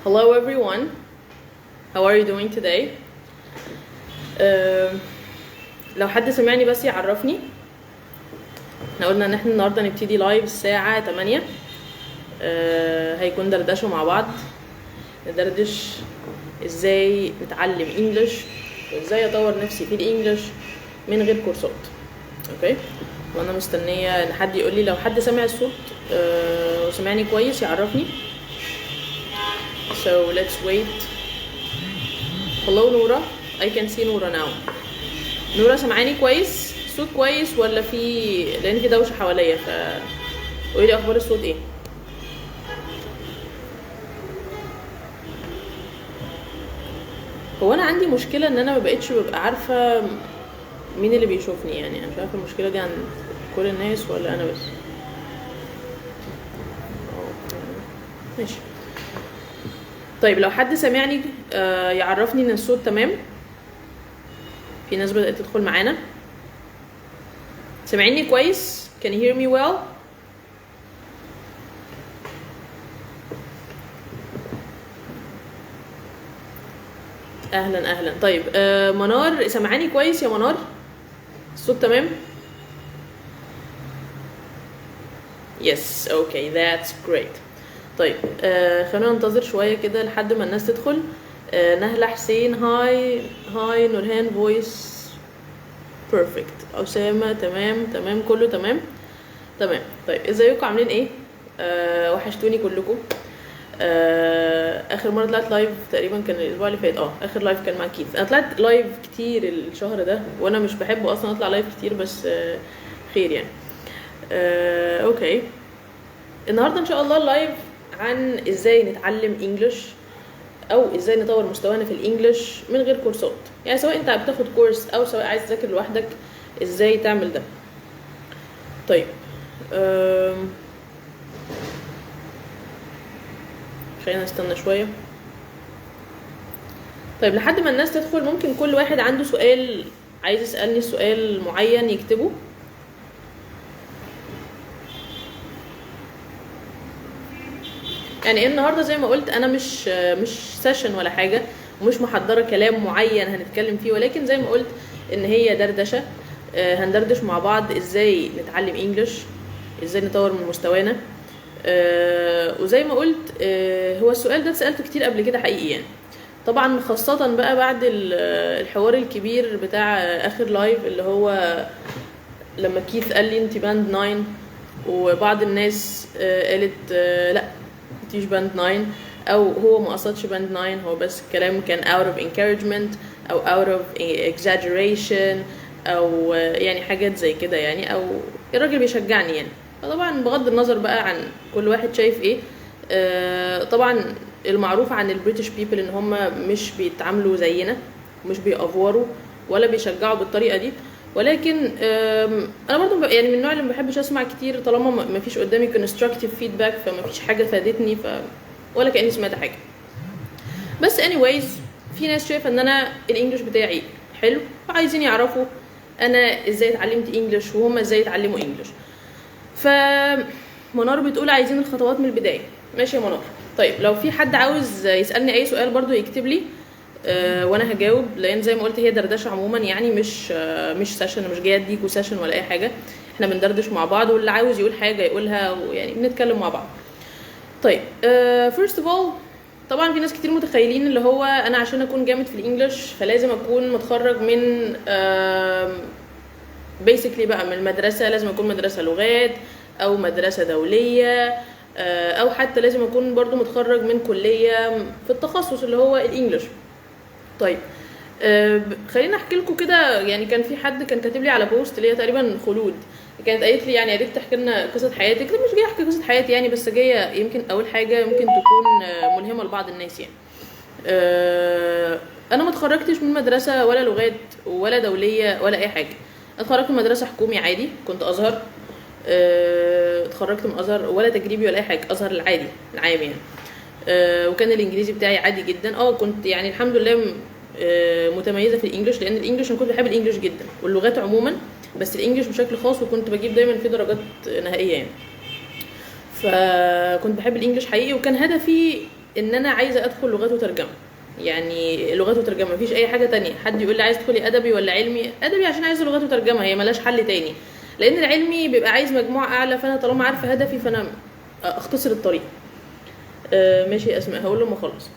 Hello everyone, how are you doing today? لو حد سمعني بس يعرفني. احنا قلنا ان احنا النهارده نبتدي لايف الساعة 8. هيكون دردشة مع بعض، ندردش ازاي نتعلم انجلش وازاي اطور نفسي في الانجلش من غير كورسات. اوكي، وانا مستنية ان حد يقول لي لو حد سمع الصوت وسمعني كويس يعرفني. So let's wait. Hello نورة، I can see نورة now. نورة سمعاني كويس؟ الصوت كويس ولا في لان في دوشة حواليا؟ قولي لي اخبار الصوت ايه. هو انا عندي مشكلة ان انا ما بقتش ببقى عارفة مين اللي بيشوفني، يعني انا مش عارفة المشكلة دي عند كل الناس ولا انا بس. ماشي طيب، لو حد سمعني يعرفني ان الصوت تمام. في ناس بدأت تدخل معانا. سمعيني كويس؟ Can you hear me well؟ اهلا اهلا. طيب منار سمعاني كويس يا منار؟ الصوت تمام؟ Yes, okay, that's great. طيب خلينا ننتظر شوية كده لحد ما الناس تدخل. نهلة حسين هاي نورهان فويس بيرفكت. أسامة تمام كله تمام. طيب ازيكم عاملين ايه؟ وحشتوني كلكم. اخر مرة طلعت لايف تقريبا كان الاسبوع اللي فات. اخر لايف كان مع كيث. انا طلعت لايف كتير الشهر ده وانا مش بحب اصلا اطلع لايف كتير، بس خير يعني. اوكي، النهارده ان شاء الله اللايف عن ازاي نتعلم انجلش او ازاي نطور مستوانا في الانجليش من غير كورسات. يعني سواء انت بتاخد كورس او سواء عايز تذاكر لوحدك ازاي تعمل ده. طيب خلينا نستنى شويه. طيب لحد ما الناس تدخل ممكن كل واحد عنده سؤال عايز يسالني سؤال معين يكتبه. يعني النهارده زي ما قلت انا مش سيشن ولا حاجه ومش محضره كلام معين هنتكلم فيه، ولكن زي ما قلت ان هي دردشه. هندردش مع بعض ازاي نتعلم انجلش، ازاي نطور من مستوانا. وزي ما قلت هو السؤال ده اتسالته كتير قبل كده حقيقي يعني. طبعا خاصه بقى بعد الحوار الكبير بتاع اخر لايف اللي هو لما كيث قال لي انت باند 9 وبعض الناس قالت لا مفيش باند 9، او هو ما قصدش باند 9، هو بس الكلام كان out of encouragement او out of exaggeration او يعني حاجات زي كده يعني، او الراجل بيشجعني يعني. فطبعا بغض النظر بقى عن كل واحد شايف ايه، طبعا المعروف عن البريتش بيبل ان هم مش بيتعاملوا زينا، مش بيأفوروا ولا بيشجعوا بالطريقه دي. ولكن انا برضو يعني من النوع اللي ما بحبش اسمع كتير طالما ما فيش قدامي constructive feedback، فما فيش حاجه فادتني ولا كاني سمعت حاجه. بس anyways في ناس شايفه ان انا الانجليش بتاعي حلو وعايزين يعرفوا انا ازاي اتعلمت انجليش وهم ازاي يتعلموا انجليش. فمنار بتقول عايزين الخطوات من البدايه. ماشي يا منار. طيب لو في حد عاوز يسالني اي سؤال برضو يكتب لي وانا هجاوب، لان زي ما قلت هي دردشه عموما يعني مش سيشن. مش جايه اديكوا سيشن ولا اي حاجه، احنا بندردش مع بعض واللي عاوز يقول حاجه يقولها ويعني بنتكلم مع بعض. طيب first of all طبعا في ناس كتير متخيلين اللي هو انا عشان اكون جامد في الانجليش فلازم اكون متخرج من basically بقى من المدرسه، لازم اكون مدرسه لغات او مدرسه دوليه، او حتى لازم اكون برضو متخرج من كليه في التخصص اللي هو الانجليش. طيب خلينا احكي لكم كده. يعني كان في حد كان كاتب لي على بوست اللي هي تقريبا خلود، كانت قالت لي يعني يا ريت تحكي لنا قصه حياتك. كده مش جايه احكي قصه حياتي يعني، بس جايه يمكن اول حاجه ممكن تكون ملهمه لبعض الناس يعني. انا ما اتخرجتش من مدرسه ولا لغات ولا دوليه ولا اي حاجه. اتخرجت من مدرسه حكومي عادي، كنت ازهر. اتخرجت من ازهر ولا تجريبي ولا اي حاجه، ازهر العادي العام يعني. وكان الانجليزي بتاعي عادي جدا. كنت يعني الحمد لله متميزه في الانجليش، لان الانجليش انا كنت بحب الانجليش جدا واللغات عموما، بس الانجليش بشكل خاص، وكنت بجيب دايما فيه درجات نهائيه يعني. فكنت بحب الانجليش حقيقي، وكان هدفي ان انا عايزه ادخل لغات وترجمه، يعني لغات وترجمه مفيش اي حاجه تانية. حد يقول لي عايز تدخلي ادبي ولا علمي؟ ادبي عشان عايزه لغات وترجمه، هي ملاش حل تاني، لان العلمي بيبقى عايز مجموع اعلى، فانا طالما عارفه هدفي فانا اختصر الطريق. ماشي يا اسماء، هقول لما اخلص.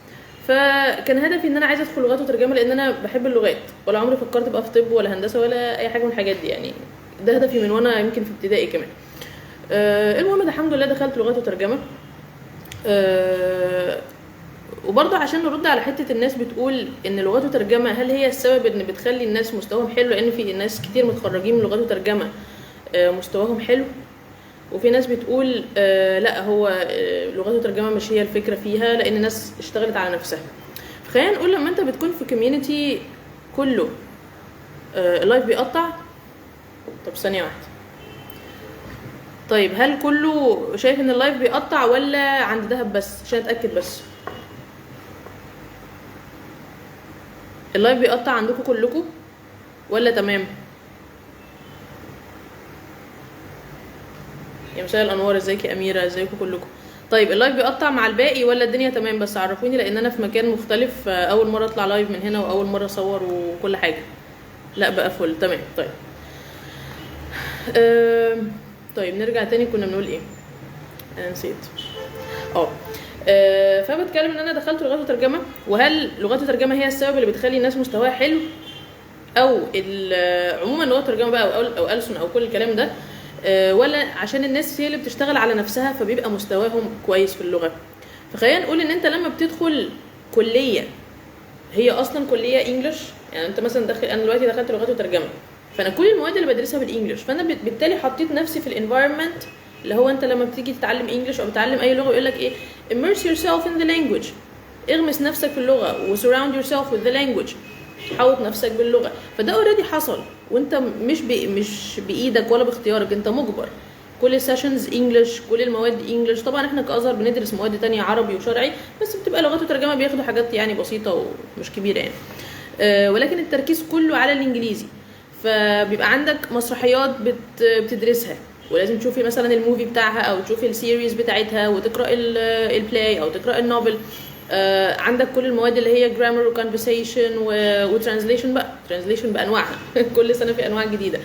فكان هدفي ان انا عايزه ادخل لغات وترجمه لان انا بحب اللغات، ولا عمري فكرت بقى في طب ولا هندسه ولا اي حاجه من الحاجات دي، يعني ده هدفي من وانا يمكن في ابتدائي كمان. المهم ده الحمد لله دخلت لغات وترجمه. وبرضه عشان نرد على حته الناس بتقول ان لغات وترجمه هل هي السبب ان بتخلي الناس مستواهم حلو، لان في ناس كتير متخرجين من لغات وترجمه مستواهم حلو، وفي ناس بتقول لا هو لغات وترجمه مش هي الفكره فيها، لان الناس اشتغلت على نفسها. خلينا نقول لما انت بتكون في كوميونتي كله اللايف بيقطع. طب ثانيه واحده، طيب هل كله شايف ان اللايف بيقطع ولا عند دهب بس؟ عشان اتاكد بس. اللايف بيقطع عندكم كلكم ولا تمام؟ يا مساء الانوار، ازيك يا اميره، ازيكم كلكم. طيب اللايف بيقطع مع الباقي ولا الدنيا تمام؟ بس عرفوني لان انا في مكان مختلف، اول مره اطلع لايف من هنا واول مره اصور وكل حاجه. لا بقى فل تمام. طيب طيب نرجع تاني، كنا بنقول ايه؟ انا نسيت. فبتكلم ان انا دخلت لغات وترجمه، وهل لغات وترجمه هي السبب اللي بتخلي الناس مستواها حلو، او عموما لغات وترجمه بقى او ألسن او كل الكلام ده، ولا عشان الناس هي اللي بتشتغل على نفسها فبيبقى مستواهم كويس في اللغه. فخلينا نقول ان انت لما بتدخل كليه هي اصلا كليه انجلش، يعني انت مثلا انا دلوقتي دخلت لغات وترجمه، فانا كل المواد اللي بدرسها بالانجلش، فانا بالتالي حطيت نفسي في الانفايرمنت اللي هو انت لما بتيجي تتعلم انجلش او بتتعلم اي لغه يقول لك ايه، immerse yourself in the language، اغمس نفسك في اللغه و surround yourself with the language، حوط نفسك باللغه. فده اوريدي حصل، وانت مش بايدك ولا باختيارك، انت مجبر. كل السيشنز انجلش، كل المواد انجلش. طبعا احنا كازهر بندرس مواد تانية عربي وشرعي، بس بتبقى لغات وترجمه بياخدوا حاجات يعني بسيطه ومش كبيره يعني، ولكن التركيز كله على الانجليزي. فبيبقى عندك مسرحيات بتدرسها، ولازم تشوفي مثلا الموفي بتاعها او تشوفي السيريز بتاعتها وتقرا البلاي او تقرا النوفل. عندك كل المواد اللي هي جرامر وكونفرسيشن وترانزليشن بقى، ترانزليشن بانواعها كل سنه في انواع جديده.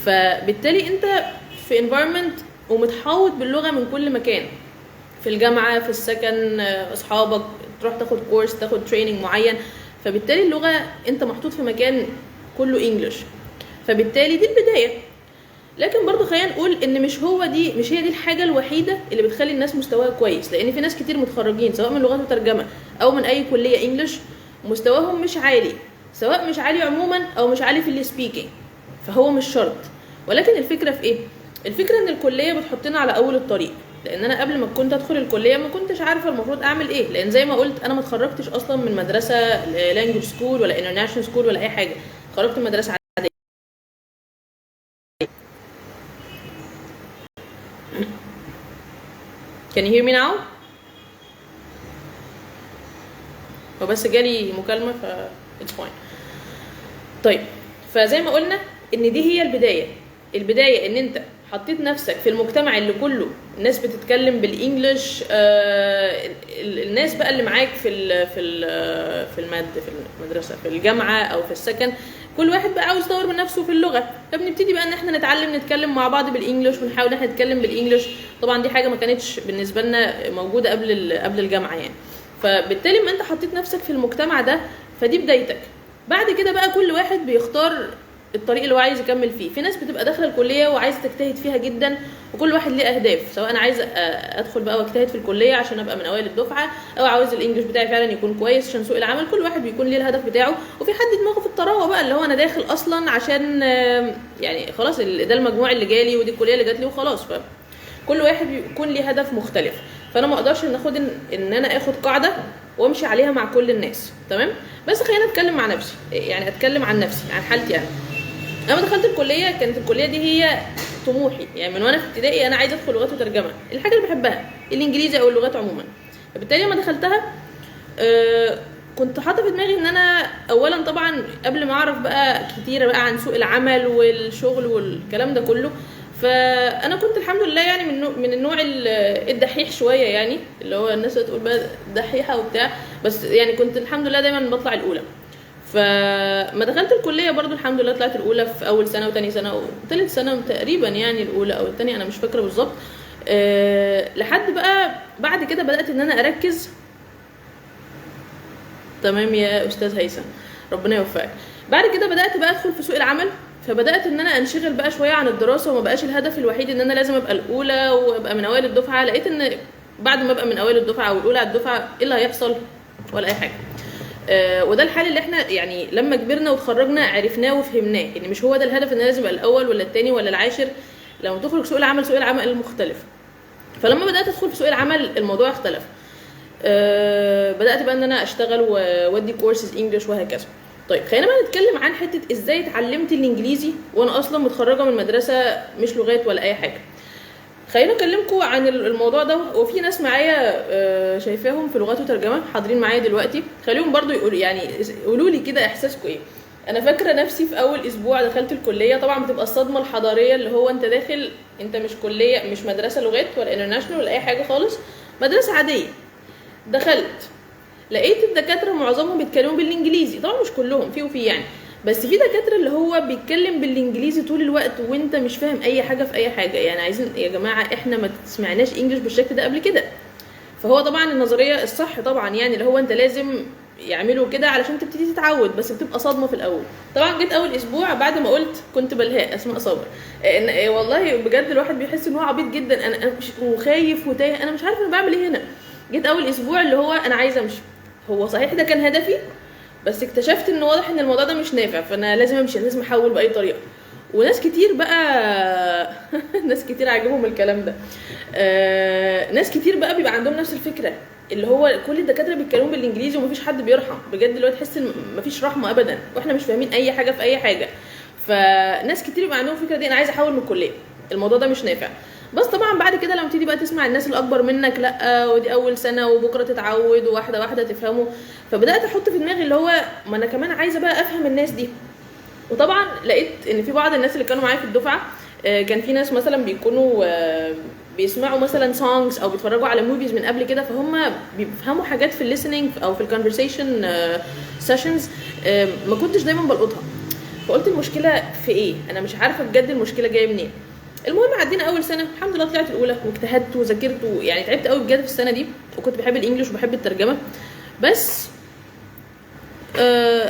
فبالتالي انت في environment ومتحوط باللغه من كل مكان، في الجامعه، في السكن، اصحابك، تروح تاخد كورس، تاخد تريننج معين. فبالتالي اللغه انت محطوط في مكان كله انجلش، فبالتالي دي البدايه. لكن برضو خلينا نقول ان مش هي دي الحاجه الوحيده اللي بتخلي الناس مستواها كويس، لان في ناس كتير متخرجين سواء من لغات وترجمه او من اي كليه انجلش مستواهم مش عالي، سواء مش عالي عموما او مش عالي في السبيكينج، فهو مش شرط. ولكن الفكره في ايه؟ الفكره ان الكليه بتحطنا على اول الطريق، لان انا قبل ما كنت ادخل الكليه ما كنتش عارفه المفروض اعمل ايه، لان زي ما قلت انا ما اتخرجتش اصلا من مدرسه لانجويج سكول ولا انترناشونال سكول ولا اي حاجه، خرجت من مدرسه عاديه. Can you hear me now؟ هو بس جالي مكالمه ف it's fine. طيب فزي ما قلنا ان دي هي البدايه ان انت حطيت نفسك في المجتمع اللي كله الناس بتتكلم بالانجلش. الناس بقى اللي معاك في المدرسه، في الجامعه او في السكن، كل واحد بقى عاوز يطور من نفسه في اللغه، فبنبتدي بقى ان احنا نتكلم مع بعض بالانجلش، ونحاول ان احنا نتكلم بالانجلش. طبعا دي حاجه ما كانتش بالنسبه لنا موجوده قبل الجامعه يعني. فبالتالي ما انت حطيت نفسك في المجتمع ده، فدي بدايتك. بعد كده بقى كل واحد بيختار الطريق اللي هو عايز يكمل فيه. في ناس بتبقى داخله الكليه وعايزه تجتهد فيها جدا، وكل واحد ليه اهداف، سواء انا عايزه ادخل بقى واجتهد في الكليه عشان ابقى من اوائل الدفعه، او عاوز الانجليش بتاعي فعلا يكون كويس عشان سوق العمل. كل واحد بيكون ليه الهدف بتاعه. وفي حد دماغه في الطراوه بقى، اللي هو انا داخل اصلا عشان يعني خلاص ده المجموع اللي جالي ودي الكليه اللي جات لي وخلاص. فكل واحد بيكون ليه هدف مختلف، فانا ما اقدرش ان انا اخد قاعده وامشي عليها مع كل الناس، تمام؟ بس خلينا اتكلم مع نفسي، يعني اتكلم عن نفسي، عن حالتي انا. لما دخلت الكليه كانت الكليه دي هي طموحي، يعني من وانا في ابتدائي انا عايزه ادخل لغات وترجمه، الحاجه اللي بحبها الانجليزي او اللغات عموما. فبالتالي لما دخلتها كنت حاطه في دماغي ان انا اولا طبعا قبل ما اعرف بقى كتير بقى عن سوق العمل والشغل والكلام ده كله، فانا كنت الحمد لله يعني من النوع الدحيح شويه، يعني اللي هو الناس تقول بقى دحيحه وبتاع، بس يعني كنت الحمد لله دايما بطلع الاولى. فما دخلت الكليه برضو الحمد لله طلعت الاولى في اول سنه وتاني سنه وثالث سنه تقريبا، يعني الاولى او الثانيه انا مش فاكره بالظبط. لحد بقى بعد كده بدات ان انا اركز. تمام يا استاذ هيثم، ربنا يوفقك. بعد كده بدات بقى ادخل في سوق العمل، فبدات ان انا انشغل بقى شويه عن الدراسه، وما بقاش الهدف الوحيد ان انا لازم ابقى الاولى وابقى من اوائل الدفعه. لقيت ان بعد ما ابقى من اوائل الدفعه او الاولى على الدفعه ايه اللي هيحصل؟ ولا اي حاجه. وده الحال اللي احنا يعني لما كبرنا وتخرجنا عرفناه وفهمناه، يعني مش هو ده الهدف ان انا لازم ابقى الاول ولا الثاني ولا العاشر. لما تخرج سوق العمل، سوق العمل مختلف. فلما بدات ادخل في سوق العمل الموضوع اختلف. بدات بقى ان انا اشتغل وادي كورسز انجلش وهكذا. طيب خلينا بقى نتكلم عن حته ازاي اتعلمت الانجليزي وانا اصلا متخرجه من مدرسه مش لغات ولا اي حاجه. خلينا اكلمكم عن الموضوع ده، وفي ناس معايا شايفاهم في لغات وترجمه حاضرين معايا دلوقتي، خليهم برضو يقولوا لي كده احساسكم ايه. انا فاكره نفسي في اول اسبوع دخلت الكليه، طبعا بتبقى الصدمه الحضاريه اللي هو انت داخل، انت مش كليه، مش مدرسه لغات ولا انترناشونال ولا اي حاجه خالص، مدرسه عاديه. دخلت لقيت الدكاتره معظمهم بيتكلموا بالانجليزي، طبعا مش كلهم، في وفي يعني، بس في دكاتره اللي هو بيتكلم بالانجليزي طول الوقت وانت مش فاهم اي حاجه في اي حاجه. يعني عايزين يا جماعه احنا ما سمعناش انجلش بالشكل ده قبل كده. فهو طبعا النظريه الصح طبعا يعني اللي هو انت لازم يعملوا كده علشان تبتدي تتعود، بس بتبقى صدمه في الاول. طبعا جيت اول اسبوع بعد ما قلت كنت بلهاء اسماء صابر، والله بجد الواحد بيحس ان هو عبيط جدا، انا مش وخايف وتايه، انا مش عارفه انا بعمل ايه هنا. جيت اول اسبوع اللي هو انا عايزه امشي، هو صحيح ده كان هدفي، بس اكتشفت ان واضح ان الموضوع ده مش نافع، فانا لازم امشي، لازم احول باي طريقه. وناس كتير بقى ناس كتير عاجبهم الكلام ده. ناس كتير بقى بيبقى عندهم نفس الفكره، اللي هو كل الدكاتره بيتكلموا بالانجليزي ومفيش حد بيرحم، بجد اللي هو تحس ان مفيش رحمه ابدا واحنا مش فاهمين اي حاجه في اي حاجه. فناس كتير بيبقى عندهم الفكره دي، انا عايزه احول من الكليه، الموضوع ده مش نافع. بس طبعا بعد كده لما تيجي بقى تسمع الناس الاكبر منك، لا ودي اول سنه وبكره تتعود وواحده واحده تفهمه، فبدات احط في دماغي اللي هو ما انا كمان عايزه بقى افهم الناس دي. وطبعا لقيت ان في بعض الناس اللي كانوا معايا في الدفعه، كان في ناس مثلا بيكونوا بيسمعوا مثلا سونجز او بيتفرجوا على موفيز من قبل كده، فهم بيفهموا حاجات في الليسننج او في الكونفرسيشن سيشنز ما كنتش دايما بلقطها. فقلت المشكله في ايه؟ انا مش عارفه بجد المشكله جايه منين. المهم عدينا اول سنه الحمد لله، طلعت الاولى واجتهدت وذاكرت، يعني تعبت قوي بجد في السنه دي، وكنت بحب الانجليش وبحب الترجمه. بس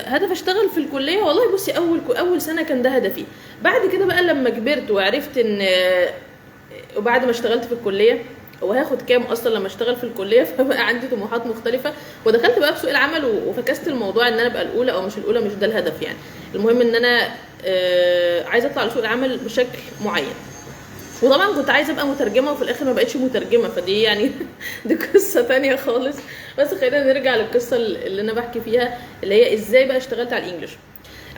هدف اشتغل في الكليه، والله بصي اول سنه كان ده هدفي. بعد كده بقى لما كبرت وعرفت ان وبعد ما اشتغلت في الكليه وهاخد كام اصلا لما اشتغل في الكليه، فبقى عندي طموحات مختلفه، ودخلت بقى في سوق العمل وفكست الموضوع ان انا ابقى الاولى او مش الاولى، مش ده الهدف يعني. المهم ان انا عايزه اطلع لسوق العمل بشكل معين. وطبعا كنت عايزه ابقى مترجمه وفي الاخر ما بقتش مترجمه، فدي يعني دي قصه تانية خالص. بس خلينا نرجع للقصه اللي انا بحكي فيها، اللي هي ازاي بقى اشتغلت على الانجليش.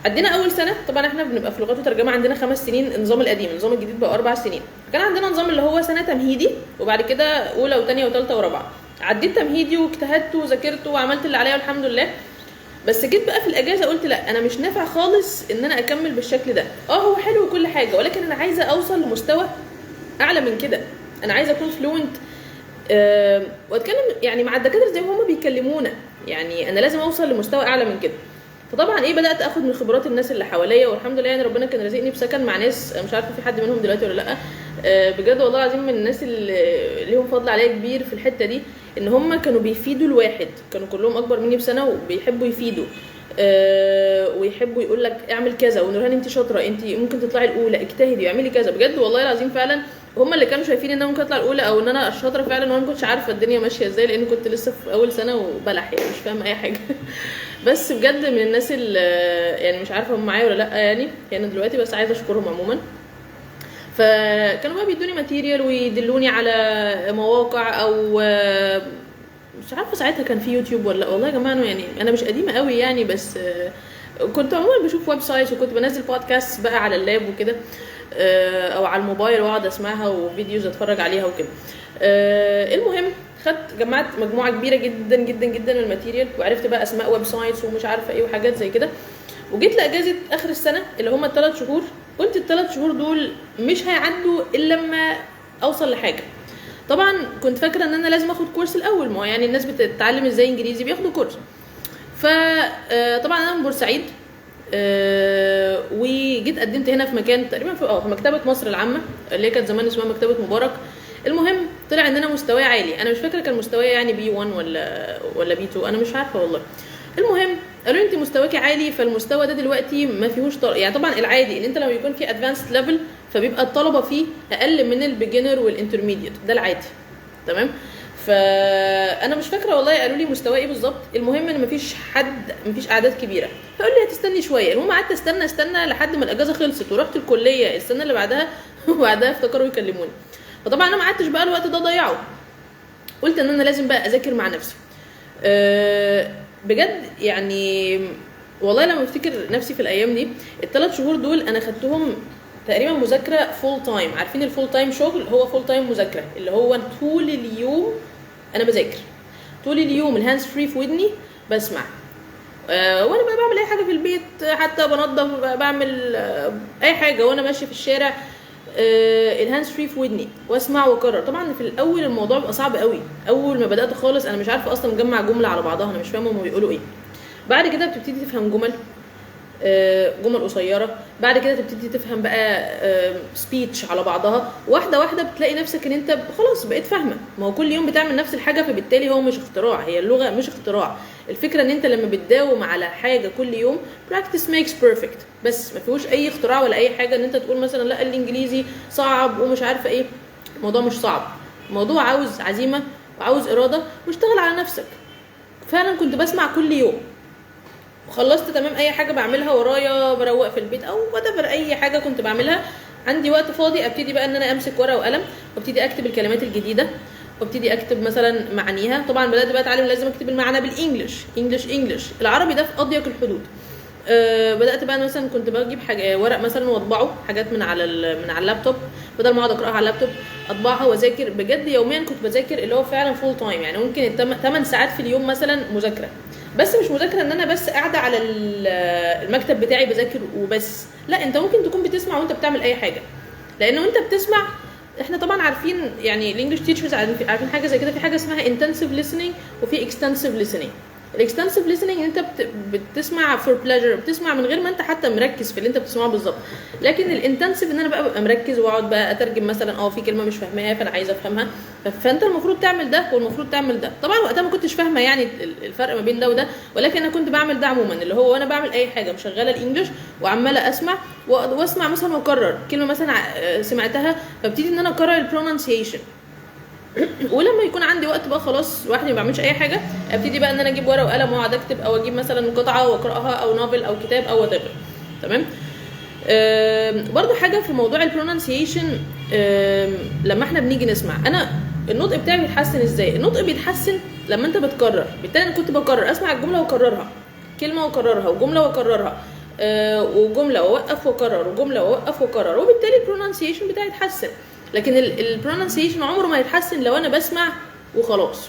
عندنا اول سنه طبعا احنا بنبقى في لغات وترجمه عندنا 5 سنين، النظام القديم، النظام الجديد بقى 4 سنين. كان عندنا نظام اللي هو سنه تمهيدي، وبعد كده اولى وثانيه وثالثه ورابعه. عديت تمهيدي واجتهدت وذاكرت وعملت اللي عليا والحمد لله. بس جيت بقى في الاجازه قلت لا، انا مش نافع خالص ان انا اكمل بالشكل ده. هو حلو وكل حاجه، ولكن انا عايزه اوصل لمستوى اعلى من كده. انا عايزه اكون فلوينت واتكلم يعني مع الدكاتره زي ما هم بيكلمونا، يعني انا لازم اوصل لمستوى اعلى من كده. فطبعا بدات اخد من خبرات الناس اللي حواليا، والحمد لله يعني ربنا كان رزقني بسكن مع ناس مش عارفه في حد منهم دلوقتي ولا لا. بجد والله العظيم من الناس اللي ليهم فضل عليا كبير في الحته دي، ان هم كانوا بيفيدوا الواحد، كانوا كلهم اكبر مني بسنه وبيحبوا يفيدوا ويحبوا يقول لك اعمل كذا، ونورهان انت شاطره، انت ممكن تطلعي الاولى، اجتهدي واعملي كذا. بجد والله العظيم فعلا هم اللي كانوا شايفين ان انا ممكن اطلع الاولى او ان انا شاطره فعلا، وانا ما كنتش عارفه الدنيا ماشيه ازاي، لان كنت لسه في اول سنه وبلح يعني مش فاهمه اي حاجه. بس بجد من الناس اللي يعني مش عارفه هم معايا ولا لا يعني دلوقتي، بس عايزه اشكرهم عموما. فكانوا بقى بيدوني ماتيريال ويدلوني على مواقع، او مش عارفه ساعتها كان في يوتيوب ولا والله يا جماعه، يعني انا مش قديمه قوي يعني، بس كنت عموما بشوف ويب سايتس، وكنت بنزل بودكاست بقى على اللاب وكده، او على الموبايل واقعد اسمعها وفيديوز اتفرج عليها وكده. المهم جمعت مجموعه كبيره جدا جدا جدا من الماتيريال، وعرفت بقى اسماء ويب سايتس ومش عارفه ايه وحاجات زي كده. وجيت لاجازه اخر السنه اللي هم ال3 شهور، قلت ال3 شهور دول مش هيعدوا الا لما اوصل لحاجه. طبعا كنت فاكره ان انا لازم اخد كورس الاول، ما هو يعني الناس بتتعلم ازاي انجليزي بياخدوا كورس. فطبعا انا من بورسعيد، وجيت قدمت هنا في مكان تقريبا في مكتبه مصر العامه اللي هي كانت زمان اسمها مكتبه مبارك. المهم طلع ان انا مستواي عالي، انا مش فاكره كان مستواي يعني B1 ولا B2، انا مش عارفه والله. المهم قالوا لي انت مستواكي عالي، فالمستوى ده دلوقتي ما فيهوش يعني طبعا العادي ان انت لما يكون في ادفانسد ليفل فبيبقى الطلبه فيه اقل من البيجنر والانترميديت، ده العادي تمام. فانا مش فاكره والله قالوا لي مستواي ايه بالظبط. المهم ان مفيش اعداد كبيره، فقالوا لي هتستني شويه. المهم قعدت استنى لحد ما الاجازه خلصت ورحت الكليه السنه اللي بعدها وبعدها افتكروا يكلموني. فطبعا انا ما قعدتش بقى الوقت ده ضيعه، قلت ان انا لازم بقى اذاكر مع نفسي. بجد يعني والله لما بفتكر نفسي في الايام دي، ال3 شهور دول انا خدتهم تقريبا مذاكره فول تايم. عارفين الفول تايم شغل هو فول تايم مذاكره، اللي هو طول اليوم انا بذاكر، طول اليوم الهاندز فري في ودني بسمع، وانا بقى بعمل اي حاجه في البيت، حتى بنظف، بعمل اي حاجه وانا ماشيه في الشارع، الهاندز فري في ودني واسمع واكرر. طبعا في الاول الموضوع بيبقى صعب قوي، اول ما بدات خالص انا مش عارفه اصلا مجمع جمله على بعضها، انا مش فاهمه هم بيقولوا ايه. بعد كده بتبتدي تفهم جمل قصيره، بعد كده تبتدي تفهم بقى سبيتش على بعضها، واحده واحده بتلاقي نفسك ان انت خلاص بقيت فاهمه. ما هو كل يوم بتعمل نفس الحاجه، فبالتالي هو مش اختراع، هي اللغه مش اختراع. الفكره ان انت لما بتداوم على حاجه كل يوم practice makes perfect، بس ما فيهوش اي اختراع ولا اي حاجه ان انت تقول مثلا لا الانجليزي صعب ومش عارفه ايه. الموضوع مش صعب، الموضوع عاوز عزيمه وعاوز اراده واشتغل على نفسك. فعلا كنت بسمع كل يوم، خلصت تمام اي حاجه بعملها ورايا، بروق في البيت او whatever اي حاجه كنت بعملها، عندي وقت فاضي ابتدي بقى ان انا امسك ورقه وقلم وابتدي اكتب الكلمات الجديده، وابتدي اكتب مثلا معانيها. طبعا بدات بقى اتعلم لازم اكتب المعنى بالانجلش، انجلش العربي ده في اضيق الحدود. بدات بقى مثلا كنت بجيب حاجه ورق مثلا واطبعه حاجات من على اللابتوب، بدل ما اقعد اقراها على اللابتوب اطبعها واذاكر. بجد يوميا كنت بذاكر اللي هو فعلا فول تايم، يعني ممكن 8 ساعات في اليوم مثلا مذاكره. بس مش مذاكره ان انا بس قاعده على المكتب بتاعي بذاكر وبس، لا، انت ممكن تكون بتسمع وانت بتعمل اي حاجه، لانه انت بتسمع. احنا طبعا عارفين يعني الانجليش تيتشرز عارفين حاجه زي كده، في حاجه اسمها intensive listening وفي extensive listening. الاكستنسيف listening انت بتسمع فور بليجر، بتسمع من غير ما انت حتى مركز في اللي انت بتسمعه بالظبط. لكن الانتنسيف ان انا ببقى مركز واقعد بقى اترجم مثلا في كلمه مش فاهماها فانا عايزه افهمها، فانت المفروض تعمل ده والمفروض تعمل ده. طبعا وقتها ما كنتش فاهمه يعني الفرق ما بين ده وده، ولكن انا كنت بعمل ده عموما، اللي هو وانا بعمل اي حاجه مشغله الانجليش وعماله اسمع واسمع مثلا واكرر كلمه مثلا سمعتها، فابتدي ان انا اكرر البرونانسيشن. ولما يكون عندي وقت بقى خلاص الواحد ما بيعملش اي حاجه، ابتدي بقى ان انا اجيب ورقه وقلم واقعد اكتب، او اجيب مثلا قطعه واقراها او نوفل او كتاب او وات ايفر. تمام. برضو حاجه في موضوع البرونانسيشن، لما احنا بنيجي نسمع، انا النطق بتاعي بيتحسن ازاي؟ النطق بيتحسن لما انت بتكرر. بالتالي انا كنت بكرر، اسمع الجمله واكررها، كلمه واكررها وجمله واكررها، وجمله واوقف واكرر وجمله واوقف واكرر، وبالتالي البرونانسيشن بتاعي يتحسن. لكن البرونانسيشن عمره ما يتحسن لو انا بسمع وخلاص،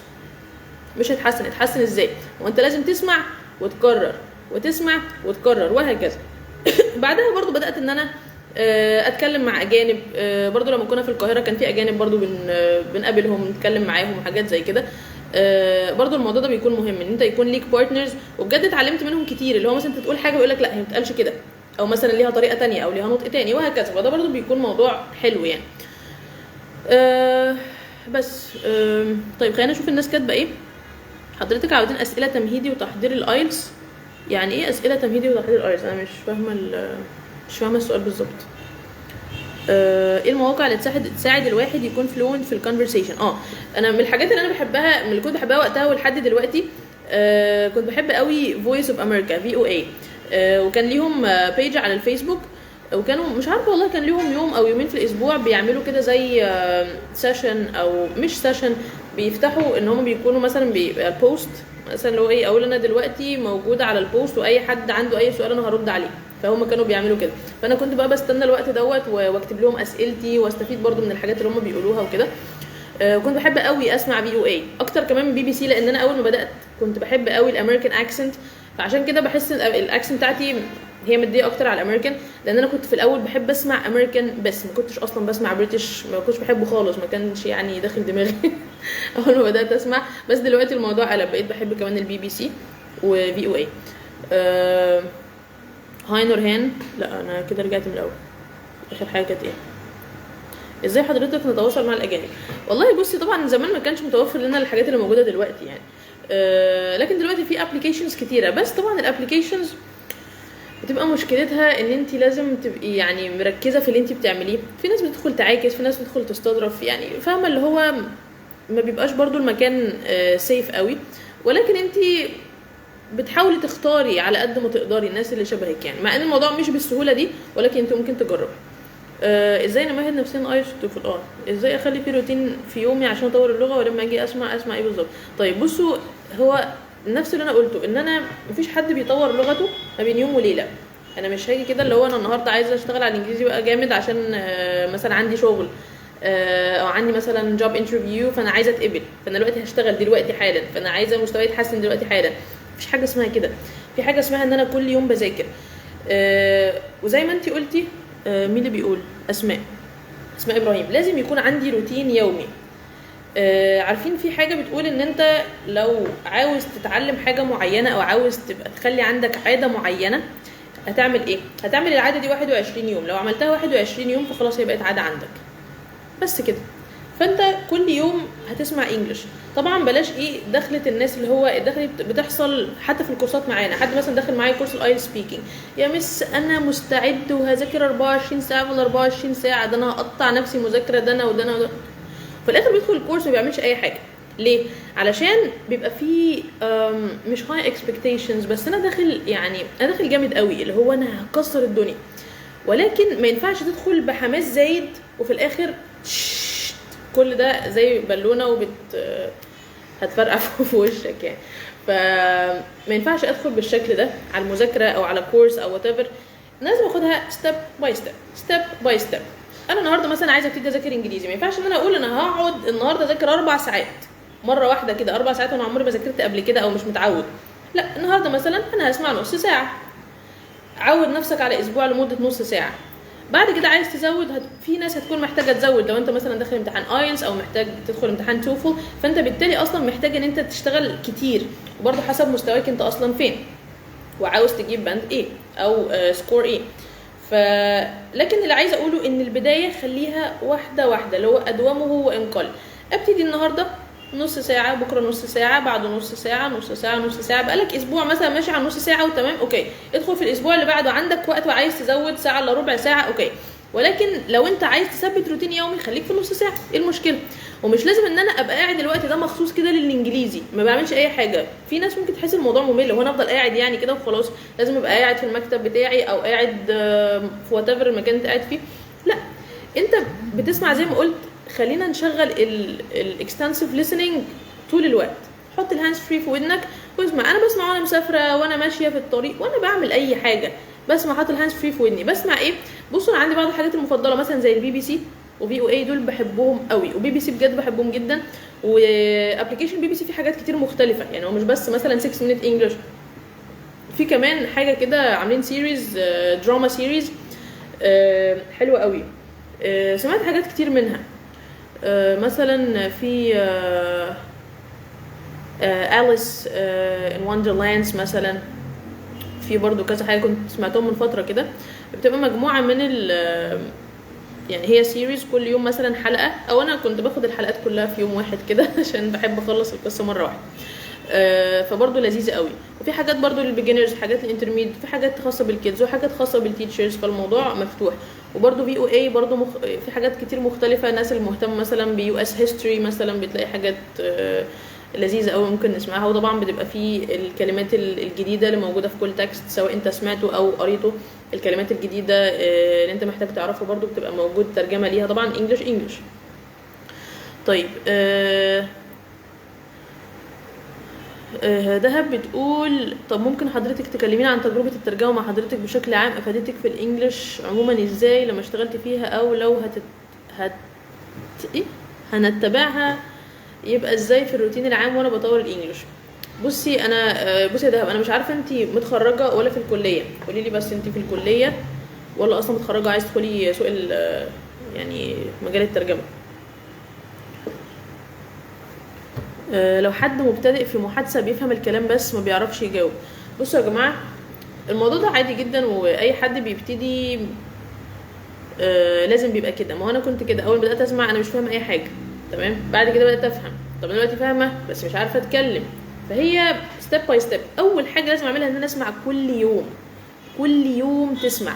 مش هيتحسن. يتحسن ازاي؟ وانت لازم تسمع وتكرر وتسمع وتكرر وهكذا. بعدها برضو بدات ان انا اتكلم مع اجانب. برضو لما كنا في القاهره كان في اجانب برضو بنقابلهم نتكلم معاهم وحاجات زي كده. برضو الموضوع ده بيكون مهم ان انت يكون ليك بارتنرز، وبجد اتعلمت منهم كتير. اللي هو مثلا انت تقول حاجه ويقول لك لا هي ما بتقالش كده، او مثلا ليها طريقه تانية او ليها نطق تاني وهكذا. فده برضو بيكون موضوع حلو يعني. بس طيب خلينا نشوف الناس كاتبه ايه. حضرتك عاوزين اسئله تمهيدي وتحضير الايلتس؟ يعني ايه اسئله تمهيدي وتحضير الايلتس؟ انا مش فاهمه السؤال بالظبط. ايه المواقع اللي تساعد الواحد يكون فلوينت في الكونفرسيشن؟ انا من الحاجات اللي انا بحبها، من اللي كنت بحبها وقتها ولحد دلوقتي، كنت بحب قوي فويس اوف امريكا VOA. وكان ليهم بيج على الفيسبوك، وكانوا مش عارفه والله كان ليهم يوم او يومين في الاسبوع بيعملوا كده زي سيشن او مش سيشن، بيفتحوا ان هم بيكونوا مثلا بيبقى بوست مثلا اللي هو ايه، اقول انا دلوقتي موجوده على البوست واي حد عنده اي سؤال انا هرد عليه. فهم كانوا بيعملوا كده، فانا كنت بقى بستنى الوقت دوت واكتب لهم اسئلتي واستفيد برضو من الحاجات اللي هم بيقولوها وكده. كنت بحب قوي اسمع VOA اكتر كمان من BBC، لان انا اول ما بدات كنت بحب قوي الامريكان اكسنت، فعشان كده بحس ان الاكسنت بتاعتي هي مديه اكتر على الامريكان، لان انا كنت في الاول بحب اسمع امريكان بس ما كنتش اصلا بسمع بريتش، ما كنتش بحبه خالص، ما كانش يعني داخل دماغي اول ما بدات اسمع. بس دلوقتي الموضوع قلب، بقيت بحب كمان البي بي سي وفي او اي. هاي نورهان، لا انا كده رجعت من الاول. اخر حاجه كانت ايه؟ ازاي حضرتك نتواصل مع الاجانب؟ والله بصي، طبعا زمان ما كانش متوفر لنا الحاجات اللي موجوده دلوقتي يعني، لكن دلوقتي في ابلكيشنز كتيره. بس طبعا الابلكيشنز بتبقى مشكلتها ان انت لازم تبقي يعني مركزه في اللي انت بتعمليه. في ناس بتدخل تعاكس، في ناس بتدخل تستظرف، يعني فاهمه اللي هو ما بيبقاش برضو المكان سيف قوي. ولكن انت بتحاولي تختاري على قد ما تقدري الناس اللي شبهك يعني، مع ان الموضوع مش بالسهوله دي، ولكن انت ممكن تجربي. ازاي نمهد نفسنا ايش توفل؟ ازاي اخلي في روتين في يومي عشان اطور اللغه، ولما اجي اسمع ايه بالظبط؟ طيب بصوا، هو نفس اللي انا قلته، ان انا مفيش حد بيطور لغته ما بين يوم وليله. انا مش هاجي كده اللي هو انا النهارده عايزه اشتغل على الانجليزي بقى جامد عشان مثلا عندي شغل، او عندي مثلا جوب انترفيو فانا عايزه اتقبل، فانا دلوقتي هشتغل دلوقتي حالا، فانا عايزه مستواي يتحسن دلوقتي حالا. مفيش حاجه اسمها كده. في حاجه اسمها ان انا كل يوم بذاكر. وزي ما انتي قلتي، مين اللي بيقول؟ اسماء ابراهيم، لازم يكون عندي روتين يومي. عارفين في حاجه بتقول ان انت لو عاوز تتعلم حاجه معينه او عاوز تبقى تخلي عندك عاده معينه، هتعمل ايه؟ هتعمل العاده دي 21 يوم. لو عملتها 21 يوم فخلاص هي بقت عاده عندك، بس كده. فانت كل يوم هتسمع انجلش. طبعا بلاش دخلت الناس اللي هو دخلت بتحصل حتى في الكورسات معانا، حد مثلا داخل معايا كورس الايل سبيكينج، يا مس انا مستعد وهذاكر 24 ساعه ولا 24 ساعه، ده انا هقطع نفسي مذاكره، ده انا وده انا وده. في الاخر بيدخل الكورس ما بيعملش اي حاجه. ليه؟ علشان بيبقى فيه مش هاي اكسبكتيشنز، بس انا داخل جامد قوي، اللي هو انا هكسر الدنيا. ولكن ما ينفعش تدخل بحماس زايد وفي الاخر كل ده زي بالونه هتفرقع في وشك يعني. فما ينفعش ادخل بالشكل ده على المذاكره او على كورس او وات ايفر. لازم اخدها ستيب باي ستيب. انا النهارده مثلا عايزه ابتدي اذاكر انجليزي، ما ينفعش ان انا اقول انا هقعد النهارده اذاكر 4 ساعات مره واحده كده، 4 ساعات وانا عمري ما ذاكرت قبل كده او مش متعود. لا، النهارده مثلا انا هسمع نص ساعه. عود نفسك على اسبوع لمده نص ساعه. بعد كده عايز تزود، في ناس هتكون محتاجه تزود. لو انت مثلا داخل امتحان ايلتس او محتاج تدخل امتحان توفل، فانت بالتالي اصلا محتاج ان انت تشتغل كتير، وبرده حسب مستواك انت اصلا فين وعاوز تجيب باند ايه او سكور ايه. لكن اللي عايزه اقوله ان البدايه خليها واحده واحده، اللي هو ادومه وان قل. ابتدي النهارده نص ساعه، بكره نص ساعه، بعده نص ساعه، نص ساعه، نص ساعه. بقالك اسبوع مثلا ماشي على نص ساعه وتمام، اوكي. ادخل في الاسبوع اللي بعده عندك وقت وعايز تزود ساعه الا ربع ساعه، اوكي. ولكن لو انت عايز تثبت روتين يومي خليك في نص ساعه، ايه المشكله؟ ومش لازم ان انا ابقى قاعد الوقت ده مخصوص كده للانجليزي ما بعملش اي حاجه. في ناس ممكن تحس الموضوع ممل، هو انا افضل قاعد يعني كده وخلاص؟ لازم ابقى قاعد في المكتب بتاعي او قاعد في وات ايفر المكان اللي قاعد فيه؟ لا، انت بتسمع زي ما قلت. خلينا نشغل الاكستنسيف ليسننج طول الوقت. حط الهاندز فري في ودنك واسمع. انا بسمع وانا مسافره، وانا ماشيه في الطريق، وانا بعمل اي حاجه بسمع. حاطط الهاندز فري في ودني بسمع ايه؟ بصوا انا عندي بعض الحاجات المفضله مثلا زي البي بي سي وبي او اي، دول بحبهم قوي. وبي بي سي بجد بحبهم جدا. وابلكيشن بي بي سي فيه حاجات كتير مختلفه، يعني هو مش بس مثلا 6 minute انجلش، في كمان حاجه كده عاملين سيريز، دراما سيريز حلوه قوي. سمعت حاجات كتير منها. مثلا في أليس in Wonderlands مثلا. في برضو كذا حاجه كنت سمعتهم من فتره كده. بتبقى مجموعه من يعني هي سيريز كل يوم مثلا حلقه، او انا كنت باخد الحلقات كلها في يوم واحد كده عشان بحب اخلص القصه مره واحده. فبرضو لذيذه قوي. وفي حاجات برضو للبيجنرز، حاجات للانترميد، في حاجات خاصه بالكيدز وحاجات خاصه بالتيتشرز، فالموضوع مفتوح. وبرضو بي او اي برضو في حاجات كتير مختلفه. الناس المهتمه مثلا بيو اس هيستوري مثلا بتلاقي حاجات لذيذه قوي ممكن نسمعها. وطبعا بتبقى في الكلمات الجديده اللي موجوده في كل تكست، سواء انت سمعته او قريته. الكلمات الجديده اللي انت محتاج تعرفها برضو بتبقى موجود ترجمه ليها، طبعا انجلش. طيب دهب بتقول طب ممكن حضرتك تكلمينا عن تجربة الترجمة مع حضرتك بشكل عام، افادتك في الانجليش عموما ازاي لما اشتغلت فيها، او لو هنتبعها يبقى ازاي في الروتين العام وانا بطور الانجليش. بصي انا بصي يا دهب، انا مش عارفه انت متخرجه ولا في الكليه، قولي لي بس انت في الكليه ولا اصلا متخرجه عايز تدخلي سوق يعني مجال الترجمه. لو حد مبتدئ في محادثه بيفهم الكلام بس ما بيعرفش يجاوب. بصوا يا جماعه، الموضوع ده عادي جدا، واي حد بيبتدي لازم بيبقى كده. ما هو انا كنت كده، اول ما بدات اسمع انا مش فاهمه اي حاجه، تمام، بعد كده بدات افهم، طب انا دلوقتي فاهمه بس مش عارفه اتكلم. فهي ستيب باي ستيب. اول حاجه لازم اعملها ان انا اسمع كل يوم، كل يوم تسمع.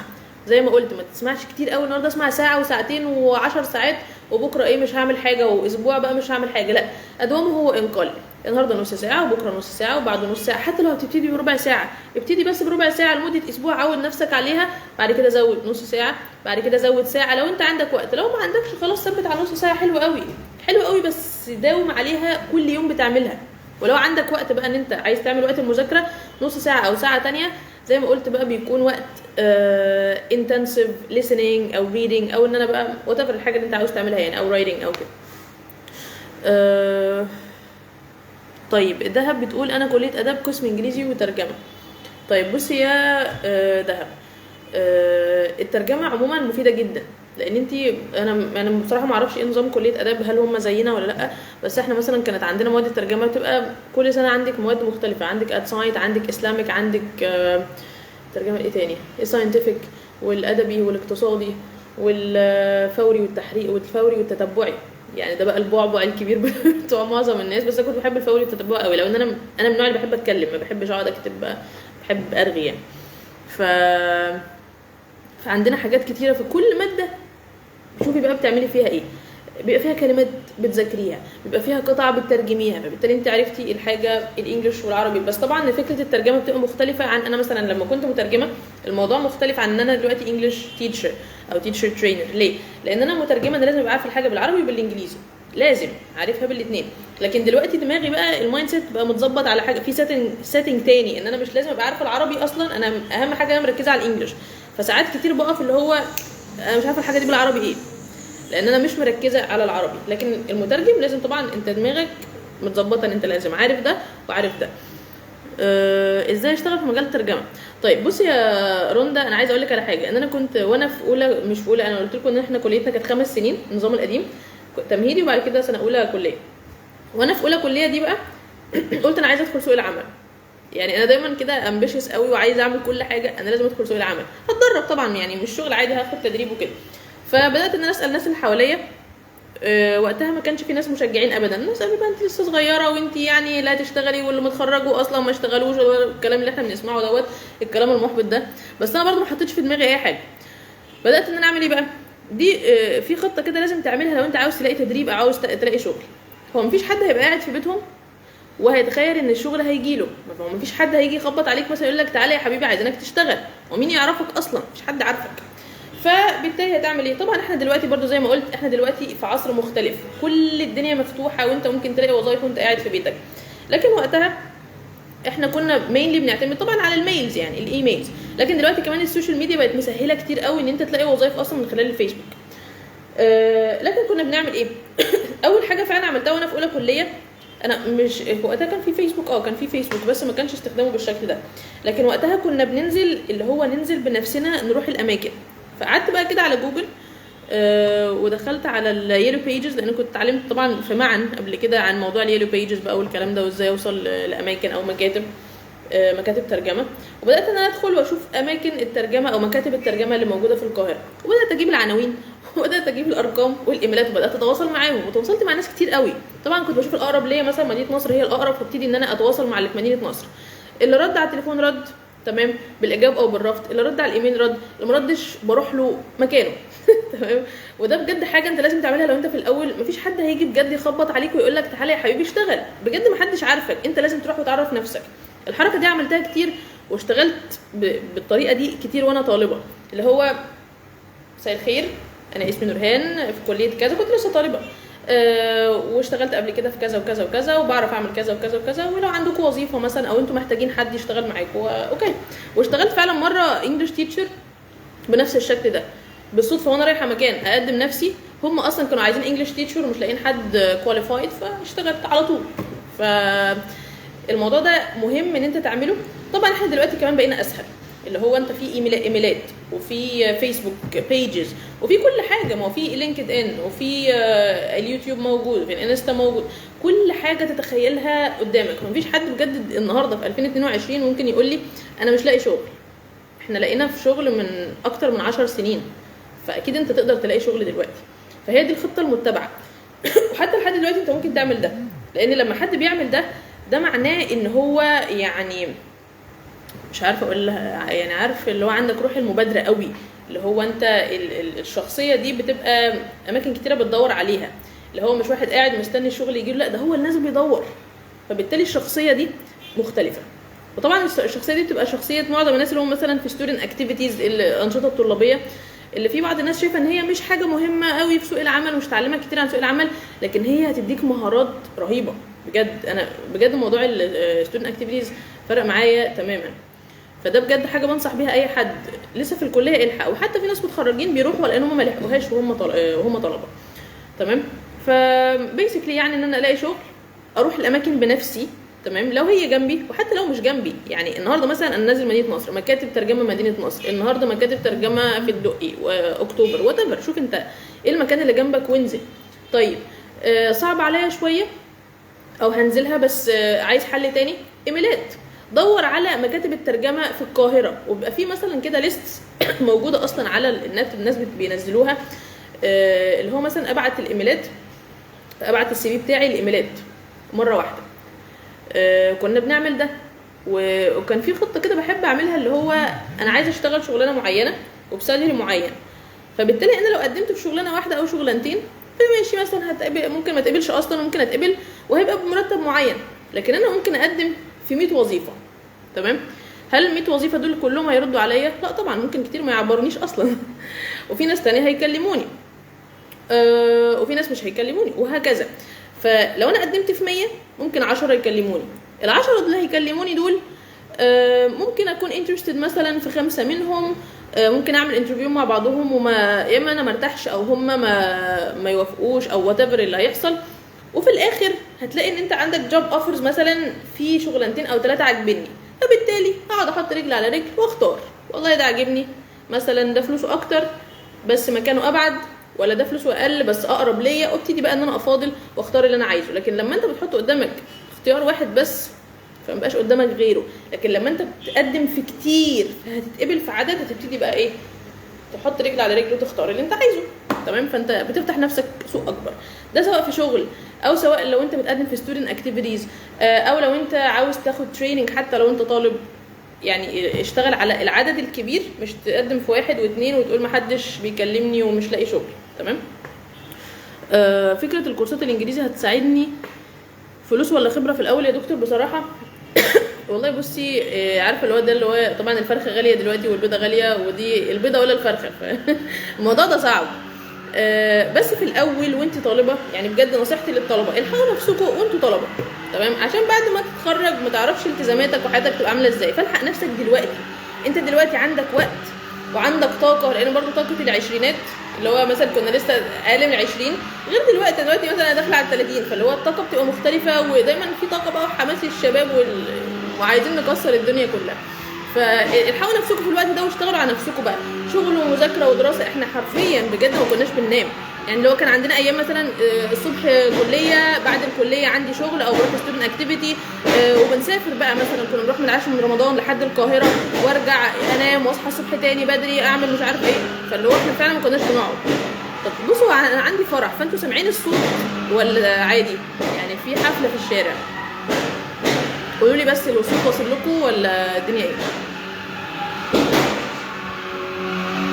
زي ما قلت ما تسمعش كتير قوي، النهارده اسمع ساعه وساعتين و10 ساعات وبكره ايه مش هعمل حاجه، واسبوع بقى مش هعمل حاجه. لا، ادوم هو انقل. النهارده نص ساعه وبكره نص ساعه وبعده نص ساعه. حتى لو هتبتدي بربع ساعه، ابتدي بس بربع ساعه لمده اسبوع، عود نفسك عليها. بعد كده زود نص ساعه، بعد كده زود ساعه لو انت عندك وقت. لو ما عندكش خلاص ثبت على نص ساعه. حلو قوي، حلو قوي، بس داوم عليها كل يوم بتعملها. ولو عندك وقت بقى ان انت عايز تعمل وقت المذاكره نص ساعه او ساعه تانية، زي ما قلت بقى بيكون وقت intensive listening او reading، او ان انا بقى whatever الحاجه اللي انت عاوز تعملها يعني، او writing او كده. طيب دهب بتقول انا كليه اداب قسم انجليزي وترجمه. طيب بصي يا دهب، الترجمه عموما مفيده جدا، لان انت انا بصراحه ما اعرفش ايه نظام كليه اداب، هل هم زينا ولا لا. بس احنا مثلا كانت عندنا مواد الترجمه بتبقى كل سنه عندك مواد مختلفه، عندك ادسايت، عندك اسلامك، عندك ترجمه ايه تاني، الساينتفك والادبي والاقتصادي والفوري والتحريق والفوري والتتبعي. يعني ده بقى البعبع الكبير بتوع معظم الناس. بس انا كنت بحب الفوري والتتبعي قوي، لان انا من النوع اللي بحب اتكلم، ما بحبش اقعد اكتب، بحب ارغي يعني. فعندنا حاجات كتيره في كل ماده. شوفي بقى بتعملي فيها ايه. بيبقى فيها كلمات بتذاكريها، بيبقى فيها قطع بتترجميها، فبالتالي انت عرفتي الحاجه الانجليش والعربي. بس طبعا فكره الترجمه بتبقى مختلفه عن انا مثلا لما كنت مترجمه، الموضوع مختلف عن ان انا دلوقتي انجليش تيتشر او تيتشر ترينر. ليه؟ لان انا مترجمه، انا لازم ابقى عارفه الحاجه بالعربي وبالانجليزي، لازم عارفها بالاثنين. لكن دلوقتي دماغي بقى المايند سيت بقى متظبط على حاجه في سيتنج تاني، ان انا مش لازم ابقى عارفه العربي اصلا، انا اهم حاجه انا مركزه على الانجليش. فساعات كتير بقف اللي هو انا مش عارفه الحاجه دي بالعربي ايه، لان انا مش مركزه على العربي. لكن المترجم لازم طبعا انت دماغك متظبطه ان انت لازم عارف ده وعارف ده. ازاي اشتغل في مجال الترجمه؟ طيب بصي يا روندا، انا عايزه اقول لك على حاجه. ان انا كنت وانا في اولى، مش في اولى، انا قلت لكم ان احنا كليتنا كانت 5 سنين النظام القديم تمهيدي، وبعد كده سنه اولى كليه. وانا في اولى كليه دي بقى قلت انا عايزه ادخل سوق العمل. يعني انا دايما كده امبيشس قوي وعايزه اعمل كل حاجه، انا لازم ادخل سوق العمل، هتدرب طبعا يعني مش شغل عادي، هاخد تدريب وكده. فبدات ان انا اسال الناس اللي حواليا. وقتها ما كانش في ناس مشجعين ابدا، الناس قالوا بقى انت لسه صغيره وانت يعني لا تشتغلي، واللي متخرجوا اصلا ما اشتغلوش، الكلام اللي احنا بنسمعه دوت، الكلام المحبط ده. بس انا برضو ما حطيتش في دماغي اي حاجه. بدات ان انا اعمل ايه بقى؟ دي في خطه كده لازم تعملها لو انت عاوز تلاقي تدريب او عاوز تلاقي شغل. هو مفيش حد هيبقى قاعد في بيتهم وهيتخيل ان الشغل هيجي له. مفيش حد هيجي يخبط عليك مثلا يقول لك تعالى يا حبيبي عايزينك تشتغل، ومين يعرفك اصلا؟ مفيش حد عارفك. فبالتالي هتعمل ايه؟ طبعا احنا دلوقتي برضو زي ما قلت، احنا دلوقتي في عصر مختلف، كل الدنيا مفتوحه وانت ممكن تلاقي وظايف وانت قاعد في بيتك. لكن وقتها احنا كنا مينلي بنعتمد طبعا على الميلز، يعني الايميلز. لكن دلوقتي كمان السوشيال ميديا بقت مسهله كتير قوي ان انت تلاقي وظايف اصلا من خلال الفيسبوك. لكن كنا بنعمل ايه؟ اول حاجه فعلا عملتها وانا في اولى كليه، انا مش وقتها كان في فيسبوك، كان في فيسبوك بس ما كانش استخدامه بالشكل ده. لكن وقتها كنا بننزل، اللي هو ننزل بنفسنا نروح الاماكن. فقعدت بقى كده على جوجل ودخلت على اليلو بيجز، لان كنت اتعلمت طبعا في معن قبل كده عن موضوع اليلو بيجز بقى والكلام ده، وازاي اوصل لاماكن او مكاتب ترجمه. وبدات ان انا ادخل واشوف اماكن الترجمه او مكاتب الترجمه اللي موجوده في القاهره، وبدات اجيب العناوين وبدات اجيب الارقام والايميلات، وبدات اتواصل معاهم، وتواصلت مع ناس كتير قوي. طبعا كنت بشوف الاقرب ليا، مثلا مدينه نصر هي الاقرب، فابتدي ان انا اتواصل مع اللي في مدينه نصر. اللي رد على التليفون رد تمام بالاجابه او بالرفض، اللي رد على الايميل رد، اللي ما ردش بروح له مكانه. تمام. وده بجد حاجه انت لازم تعملها لو انت في الاول. مفيش حد هيجي بجد يخبط عليك ويقول لك تعالى يا حبيبي اشتغل، بجد محدش عارفك، انت لازم تروح وتعرف نفسك. الحركه دي عملتها كتير واشتغلت بالطريقه دي كتير وانا طالبه، اللي هو مساء الخير انا اسمي نورهان في كليه كذا، كنت لسه طالبه واشتغلت قبل كده في كذا وكذا وكذا، وبعرف اعمل كذا وكذا وكذا، ولو عندكم وظيفه مثلا او انتم محتاجين حد يشتغل معاكم اوكي. واشتغلت فعلا مره انجلش تيتشر بنفس الشكل ده بالصدفه، وانا رايحه مكان اقدم نفسي، هم اصلا كانوا عايزين انجلش تيتشر ومش لاقيين حد كواليفايد، فاشتغلت على طول. ف الموضوع ده مهم ان انت تعمله. طبعا احنا دلوقتي كمان بقينا اسهل، اللي هو انت في ايميلات وفي فيسبوك بيجز وفي كل حاجه، ما هو في لينكد ان وفي اليوتيوب موجود وفي الانستا موجود، كل حاجه تتخيلها قدامك. مفيش حد بجد النهارده في 2022 ممكن يقول لي انا مش لاقي شغل. احنا لقينا في شغل من اكتر من 10 سنين، فاكيد انت تقدر تلاقي شغل دلوقتي. فهي دي الخطه المتبعه. وحتى لحد دلوقتي انت ممكن تعمل ده، لان لما حد بيعمل ده معناه ان هو يعني مش عارفه اقول لها، يعني عارف اللي هو عندك روح المبادره قوي، اللي هو انت الشخصيه دي بتبقى اماكن كتيره بتدور عليها، اللي هو مش واحد قاعد مستني الشغل يجي له، لا ده هو اللي لازم بيدور. فبالتالي الشخصيه دي مختلفه. وطبعا الشخصيه دي بتبقى شخصيه معظم الناس اللي هم مثلا في ستودنت اكتيفيتيز، الانشطه الطلابيه، اللي في بعض الناس شايفه ان هي مش حاجه مهمه قوي في سوق العمل ومش تعلمها كتير عن سوق العمل، لكن هي هتديك مهارات رهيبه بجد. انا بجد موضوع الستودنت اكتيفيتيز فرق معايا تماما. فده بجد حاجه بنصح بيها اي حد لسه في الكليه الحق، وحتى في ناس متخرجين بيروحوا لان هم ما لحقوهاش وهم طلبه. تمام. فبيسكلي يعني ان انا الاقي شغل، اروح الاماكن بنفسي، تمام، لو هي جنبي وحتى لو مش جنبي. يعني النهارده مثلا انا نازل مدينه نصر، مكاتب ترجمه مدينه نصر، النهارده مكاتب ترجمه في الدقي واكتوبر وات، شوف انت ايه المكان اللي جنبك وانزل. طيب صعب عليا شويه او هنزلها بس عايز حل تاني، ايميلات. دور على مكاتب الترجمه في القاهره، وبيبقى في مثلا كده ليست موجوده اصلا على النت، الناس بينزلوها، اللي هو مثلا ابعت الايميلات، ابعت السي في بتاعي الايميلات مره واحده. كنا بنعمل ده، وكان في خطه كده بحب اعملها، اللي هو انا عايزه اشتغل شغلانه معينه وبسالري معين، فبالتالي انا لو قدمت في شغلانه واحده او شغلانتين ماشي، مثلا هتقبل، ممكن ما تقبلش اصلا، ممكن اتقبل وهيبقى بمرتب معين، لكن انا ممكن اقدم في 100 وظيفه. تمام. هل ال 100 وظيفه دول كلهم هيردوا عليا؟ لا طبعا، ممكن كتير ما يعبرنيش اصلا وفي ناس تانية هيكلموني، وفي ناس مش هيكلموني، وهكذا. فلو انا قدمت في 100 ممكن 10 يكلموني، ال10 اللي هيكلموني دول ممكن اكون انترستد مثلا في 5 منهم، ممكن اعمل انترفيو مع بعضهم وما يا اما انا مرتاحش او هم ما يوافقوش او وات ايفر اللي هيحصل. وفي الاخر هتلاقي ان انت عندك جوب اوفرز مثلا في شغلانتين او 3 عاجبني، فبالتالي هقعد احط رجل على رجل واختار، والله ده عاجبني مثلا، ده فلوسه اكتر بس مكانه ابعد، ولا ده فلوسه اقل بس اقرب ليا، وابتدي بقى ان انا افاضل واختار اللي انا عايزه. لكن لما انت بتحط قدامك اختيار واحد بس فمبقاش قدامك غيره، لكن لما انت بتقدم في كتير فهتتقبل في عدد، هتبتدي بقى ايه، تحط رجل على رجل وتختار اللي انت عايزه. تمام. فانت بتفتح نفسك سوق اكبر، ده سواء في شغل او سواء لو انت بتقدم في ستودنت اكتيفيتيز، او لو انت عاوز تاخد تريننج حتى لو انت طالب. يعني اشتغل على العدد الكبير، مش تقدم في 1 و2 وتقول محدش بيكلمني ومش لاقي شغل. تمام. فكره الكورسات الانجليزي هتساعدني فلوس ولا خبره في الاول يا دكتور؟ بصراحه والله بصي، عارفه اللي هو ده، اللي هو طبعا الفرخه غاليه دلوقتي والبيضه غاليه، ودي البيضه ولا الفرخه الموضوع ده صعب. بس في الاول وانت طالبه، يعني بجد نصيحتي للطلبه، الحقوا نفسكم وانتوا طلبه، تمام، عشان بعد ما تتخرج ما تعرفش التزاماتك وحياتك تبقى عامله ازاي. فالحق نفسك دلوقتي، انت دلوقتي عندك وقت وعندك طاقه، لان برضو طاقه العشرينات اللي هو مثلا كنا لسه اقل من 20 غير دلوقتي مثلا انا داخله على 30، فاللي هو الطاقه بتبقى مختلفه، ودايما في طاقه بقى وحماس الشباب وعايزين نكسر الدنيا كلها. فالحقوا نفسكم في الوقت ده واشتغلوا على نفسكم بقى، شغل ومذاكره ودراسه. احنا حرفيا بجد ما كناش بننام، يعني لو كان عندنا ايام مثلا الصبح كليه، بعد الكليه عندي شغل او بروح ستودنت اكتيفيتي، وبنسافر بقى مثلا كنا بنروح من العاشر من رمضان لحد القاهره، وارجع انام واصحى الصبح تاني بدري اعمل مش عارف ايه. فاللي هو احنا فعلا ما كناش بنقعد. طب بصوا انا عندي فرح، فانتوا سامعين الصوت ولا عادي؟ يعني في حفله في الشارع، قولوا لي بس الصوت واصل لكم ولا الدنيا ايه؟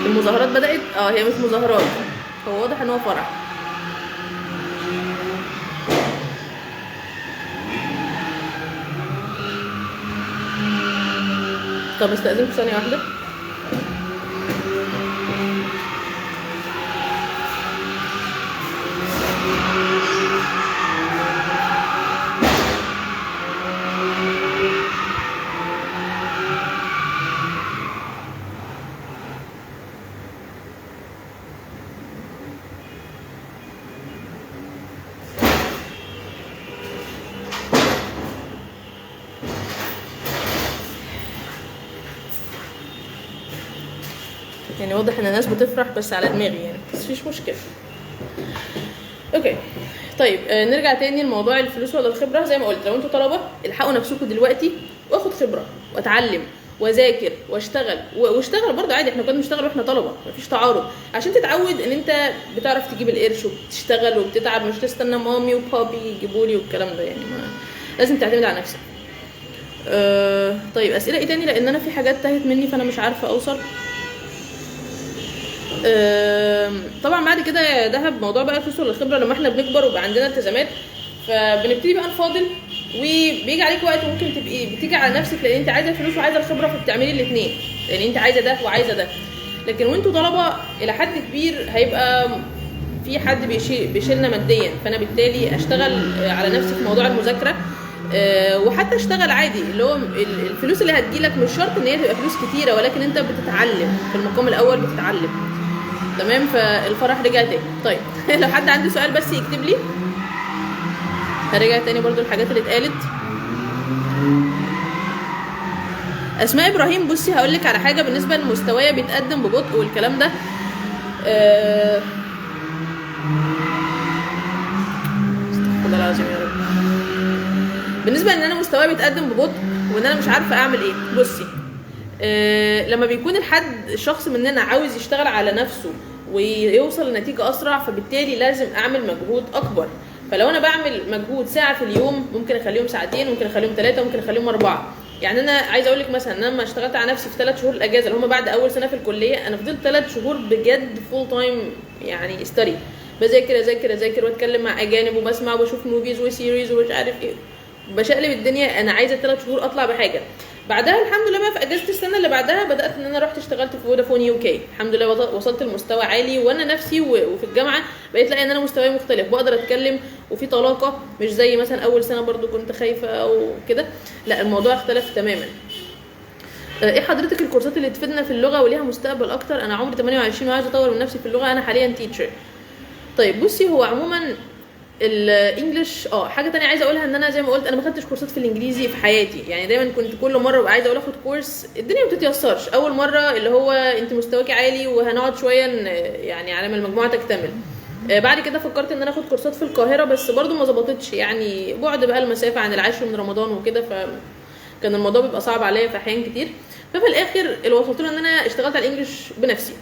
المظاهرات بدأت؟ هي مش مظاهرات، هو واضح ان هو فرح. طب استأذنكم ثانية واحدة. يعني واضح ان الناس بتفرح بس على دماغي يعني، بس مفيش مشكله. اوكي طيب نرجع تاني لموضوع الفلوس ولا الخبره. زي ما قلت لو انتوا طلبه الحقوا نفسكم دلوقتي واخد خبره واتعلم واذاكر واشتغل واشتغل برضه عادي، احنا كنا بنشتغل واحنا طلبه مفيش تعارض، عشان تتعود ان انت بتعرف تجيب القرش وبتشتغل وبتتعب، مش تستنى مامي وبابي يجيبوا لي والكلام ده يعني، ما لازم تعتمد على نفسك. طيب اسئله ايه تاني، لان انا في حاجات تاهت مني فانا مش عارفه اوصل. طبعا بعد كده يا دهب موضوع بقى الفلوس ولا الخبره، لما احنا بنكبر وبقى عندنا التزامات فبنبتدي بقى نفاضل، وبيجي عليك وقت ممكن تبقي بتيجي على نفسك لان انت عايزه الفلوس وعايزه الخبره، فبتعملي الاثنين لان انت عايزه ده وعايزه ده. لكن وانتوا طلبه الى حد كبير هيبقى في حد بيشيلنا ماديا، فانا بالتالي اشتغل على نفسي في موضوع المذاكره، وحتى اشتغل عادي، اللي هو الفلوس اللي هتجيلك مش شرط ان هي تبقى فلوس كتيره، ولكن انت بتتعلم في المقام الاول بتتعلم. تمام، فالفرح رجع تاني. طيب لو حد عنده سؤال بس يكتب لي. هرجع تاني برضو الحاجات اللي اتقالت. اسماء ابراهيم، بصي هقول لك على حاجه بالنسبه لمستوايا بيتقدم ببطء والكلام ده. استغفر الله العظيم يا رب. بالنسبه ان انا مستواي بيتقدم ببطء وان انا مش عارفه اعمل ايه، بصي لما بيكون الشخص مننا عاوز يشتغل على نفسه ويوصل لنتيجه اسرع، فبالتالي لازم اعمل مجهود اكبر. فلو انا بعمل مجهود ساعه في اليوم ممكن اخليهم ساعتين، ممكن اخليهم 3، ممكن اخليهم 4. يعني انا عايزه اقول لك مثلا ان انا لما اشتغلت على نفسي في 3 شهور الاجازه اللي هم بعد اول سنه في الكليه، انا فضلت 3 شهور بجد فول تايم يعني استري، بذاكر اذاكر اذاكر واتكلم مع اجانب وبسمع وبشوف موفيز وسيريز ومش عارف ايه، بشقلب الدنيا. انا عايزه 3 شهور اطلع بحاجه. بعدها الحمد لله بقى في اجازه السنه اللي بعدها بدات ان انا رحت اشتغلت في فودافون يو كي، الحمد لله وصلت لمستوى عالي، وانا نفسي وفي الجامعه بقيت لاقي ان انا مستواي مختلف، بقدر اتكلم وفي طلاقه، مش زي مثلا اول سنه برضو كنت خايفه او كده، لا الموضوع اختلف تماما. ايه حضرتك الكورسات اللي تفيدنا في اللغه وليها مستقبل اكتر؟ انا عمري 28 وعايزه اطور من نفسي في اللغه، انا حاليا تيتشر. طيب بصي، هو عموما الانجليش حاجه تانية عايزه اقولها، ان انا زي ما قلت انا ما خدتش كورسات في الانجليزي في حياتي، يعني دايما كنت كل مره ببقى عايزه اقول اخد كورس، الدنيا ما بتتيسرش. اول مره اللي هو انت مستواكي عالي وهنقعد شويه يعني على ما المجموعه تكتمل. بعد كده فكرت ان انا اخد كورسات في القاهره، بس برضو ما ظبطتش، يعني بعد بقى المسافه عن العاشر من رمضان وكده، فكان الموضوع بيبقى صعب عليا في احيان كتير. ففي الاخر اللي وصلت له ان انا اشتغلت على الانجليش بنفسي،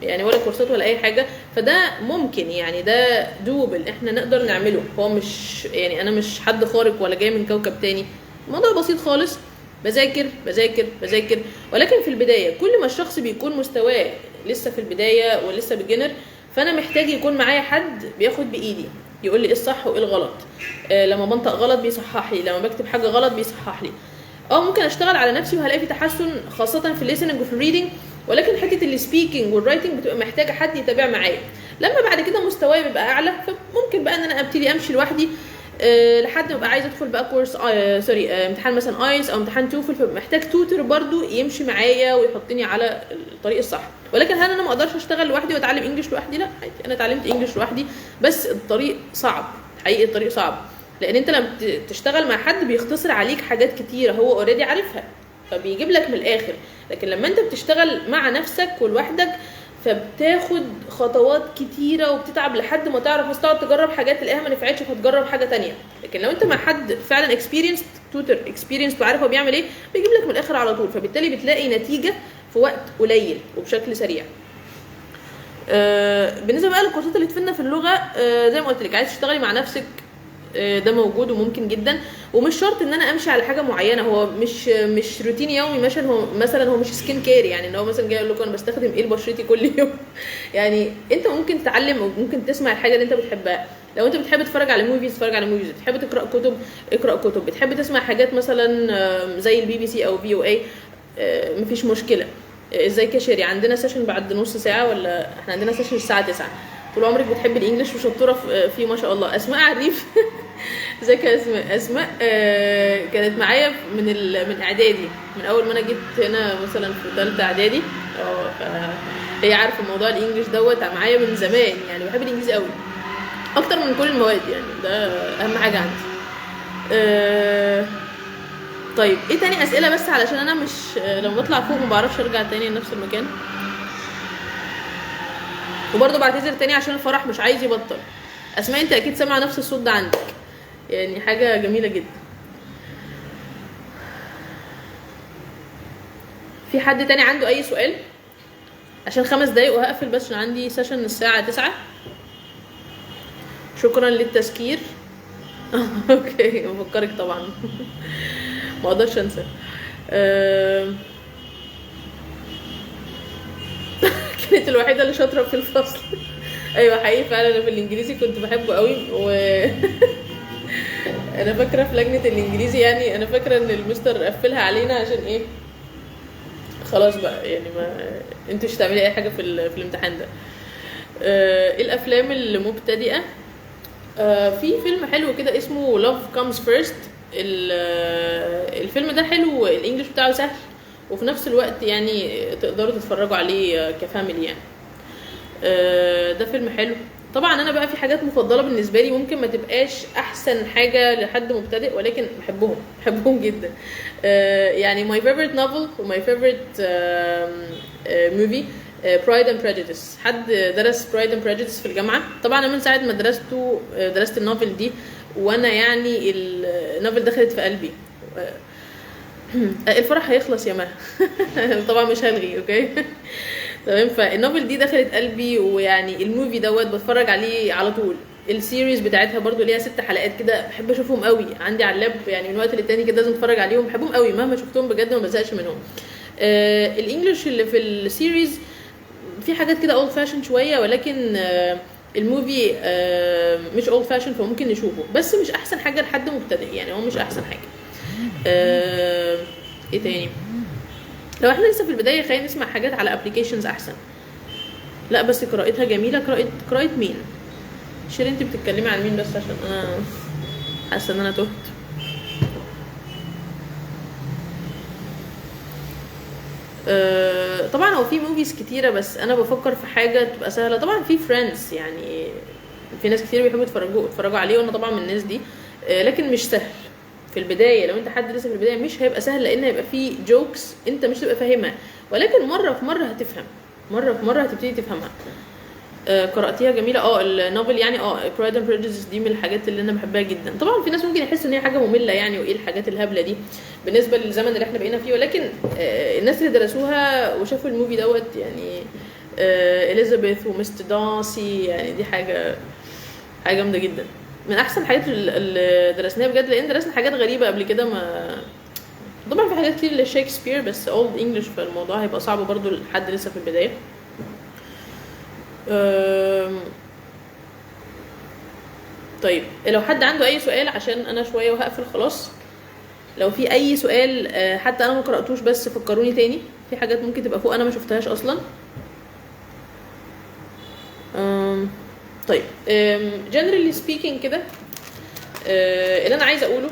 يعني ولا كورسات ولا اي حاجه، فده ممكن يعني ده دوبل احنا نقدر نعمله. هو مش يعني انا مش حد خارق ولا جاي من كوكب تاني، الموضوع بسيط خالص، بذاكر بذاكر بذاكر. ولكن في البدايه كل ما الشخص بيكون مستواه لسه في البدايه ولسه بيجنر، فانا محتاج يكون معايا حد بياخد بايدي يقول لي ايه الصح وايه الغلط، لما بنطق غلط بيصحح لي، لما بكتب حاجه غلط بيصحح لي. ممكن اشتغل على نفسي وهلاقي في تحسن خاصه في الليسننج وفي الريدنج، ولكن حته السبيكنج والرايتنج بتبقى محتاجه حد يتابع معايا. لما بعد كده مستواي بيبقى اعلى فممكن بقى ان انا ابتدي امشي لوحدي لحد ما ابقى عايزه ادخل بقى كورس امتحان مثلا ايس او امتحان توفل، فمحتاج توتر برضو يمشي معايا ويحطني على الطريق الصح. ولكن هل انا ما اقدرش اشتغل لوحدي واتعلم انجلش لوحدي؟ لا عادي، انا اتعلمت انجلش لوحدي، بس الطريق صعب حقيقي، الطريق صعب، لان انت لما تشتغل مع حد بيختصر عليك حاجات كتيره هو اوريدي عارفها فبيجيب لك من الاخر. لكن لما انت بتشتغل مع نفسك ولوحدك فبتاخد خطوات كتيره وبتتعب لحد ما تعرف، بس تقعد تجرب حاجات تلاقيها ما نفعتش فتجرب حاجه تانية. لكن لو انت مع حد فعلا اكسبيرينس توتر اكسبيرينس وعارف هو بيعمل ايه بيجيب لك من الاخر على طول، فبالتالي بتلاقي نتيجه في وقت قليل وبشكل سريع. بالنسبه بقى للكورسات اللي تفيدنا في اللغه، زي ما قلت لك عايز تشتغلي مع نفسك ده موجود وممكن جدا، ومش شرط ان انا امشي على حاجه معينه، هو مش روتين يومي مثلا هو مش سكين كير، يعني ان هو مثلا جاي يقول لكم انا بستخدم ايه لبشرتي كل يوم يعني انت ممكن تتعلم وممكن تسمع الحاجه اللي انت بتحبها. لو انت بتحب تتفرج على موفيز اتفرج على موفيز، بتحب تقرا كتب اقرا كتب، بتحب تسمع حاجات مثلا زي البي بي سي او في او اي مفيش مشكله. ازاي كشري عندنا سيشن بعد نص ساعه، ولا احنا عندنا سيشن الساعه 9. طول عمرك بتحب الانجليش وشطوره فيه ما شاء الله. اسماء عريف ازيك يا اسماء كانت معايا من اعدادي، من اول ما انا جيت هنا مثلا في ثالثه اعدادي. هي عارفه موضوع الانجليش دوت معايا من زمان، يعني بحب الانجليزي قوي اكتر من كل المواد، يعني ده اهم حاجه عندي. طيب ايه تاني اسئله؟ بس علشان انا مش لما بطلع فوق ما بعرفش ارجع تاني لنفس المكان. وبرضه بعتذر تاني عشان الفرح مش عايز يبطل. اسماء انت اكيد سامعه نفس الصوت ده عندك، يعني حاجه جميله جدا. في حد تاني عنده اي سؤال؟ عشان 5 دقايق وهقفل بس عشان عندي سيشن الساعه 9. شكرا للتذكير. اوكي بفكرك طبعا. ما اقدرش انسى. كانت الوحيده اللي شاطره في الفصل. ايوه حقيقي فعلا انا في الانجليزي كنت بحبه قوي انا فاكره في لجنه الانجليزي، يعني انا فاكره ان المستر قفلها علينا عشان ايه، خلاص بقى يعني ما انتوا مش هتعملي اي حاجه في الامتحان ده. ايه الافلام المبتدئه؟ في فيلم حلو كده اسمه Love Comes First. الفيلم ده حلو، الانجليش بتاعه سهل وفي نفس الوقت يعني تقدروا تتفرجوا عليه كفاميلي يعني. ده فيلم حلو. طبعا انا بقى في حاجات مفضله بالنسبه لي ممكن ما تبقاش احسن حاجه لحد مبتدئ، ولكن بحبهم جدا. يعني my favorite novel و my favorite movie Pride and Prejudice. حد درس Pride and Prejudice في الجامعه؟ طبعا انا من ساعه ما درست النوفل دي وانا يعني النوفل دخلت في قلبي. الفرح هيخلص يا مها. طبعا مش هلغي اوكي. تمام. فالنوفل دي دخلت قلبي، ويعني الموفي دوت بتفرج عليه على طول. السيريز بتاعتها برضو ليها 6 حلقات كده، بحب اشوفهم قوي، عندي على اللاب يعني من وقت للتاني كده لازم اتفرج عليهم، بحبهم قوي مهما شفتهم بجد ما بزهقش منهم. الانجليش اللي في السيريز في حاجات كده اولد فاشن شويه، ولكن الموفي مش اولد فاشن فممكن نشوفه، بس مش احسن حاجه لحد مبتدئ، يعني هو مش احسن حاجه. ايه تاني؟ لو احنا لسه في البدايه خلينا نسمع حاجات على ابلكيشنز احسن. لا بس قراءتها جميله. قراءه مين؟ شيرين انت بتتكلمي عن مين؟ بس عشان انا حاسه ان انا تهت. طبعا هو في موفيز كتيره، بس انا بفكر في حاجه تبقى سهله. طبعا في فريندز، يعني في ناس كتير بيحبوا يتفرجوا عليه وانا طبعا من الناس دي، لكن مش سهل في البدايه. لو انت حد لسه في البدايه مش هيبقى سهل، لان هيبقى فيه جوكس انت مش هتبقى فاهمها، ولكن مره في مره هتفهم، مره في مره هتبتدي تفهمها. قراتيها جميله. النوفل يعني Pride and Prejudice دي من الحاجات اللي انا بحبها جدا. طبعا في ناس ممكن يحس ان هي حاجه ممله يعني، وايه الحاجات الهبله دي بالنسبه للزمن اللي احنا بقينا فيه، ولكن الناس اللي درسوها وشافوا الموفي دوت يعني اليزابيث ومستر دارسي، يعني دي حاجه جامده جدا، من احسن الحاجات اللي درسناها بجد، لان درسنا حاجات غريبه قبل كده. ما طبعا في حاجات كتير لشكسبير بس اولد انجلش، فالموضوع هيبقى صعب برضو لحد لسه في البدايه. طيب لو حد عنده اي سؤال، عشان انا شويه وهقفل خلاص. لو في اي سؤال حتى انا ما قراتوش بس فكروني تاني، في حاجات ممكن تبقى فوق انا ما شفتهاش اصلا. طيب generally speaking كده، اللي انا عايزه اقوله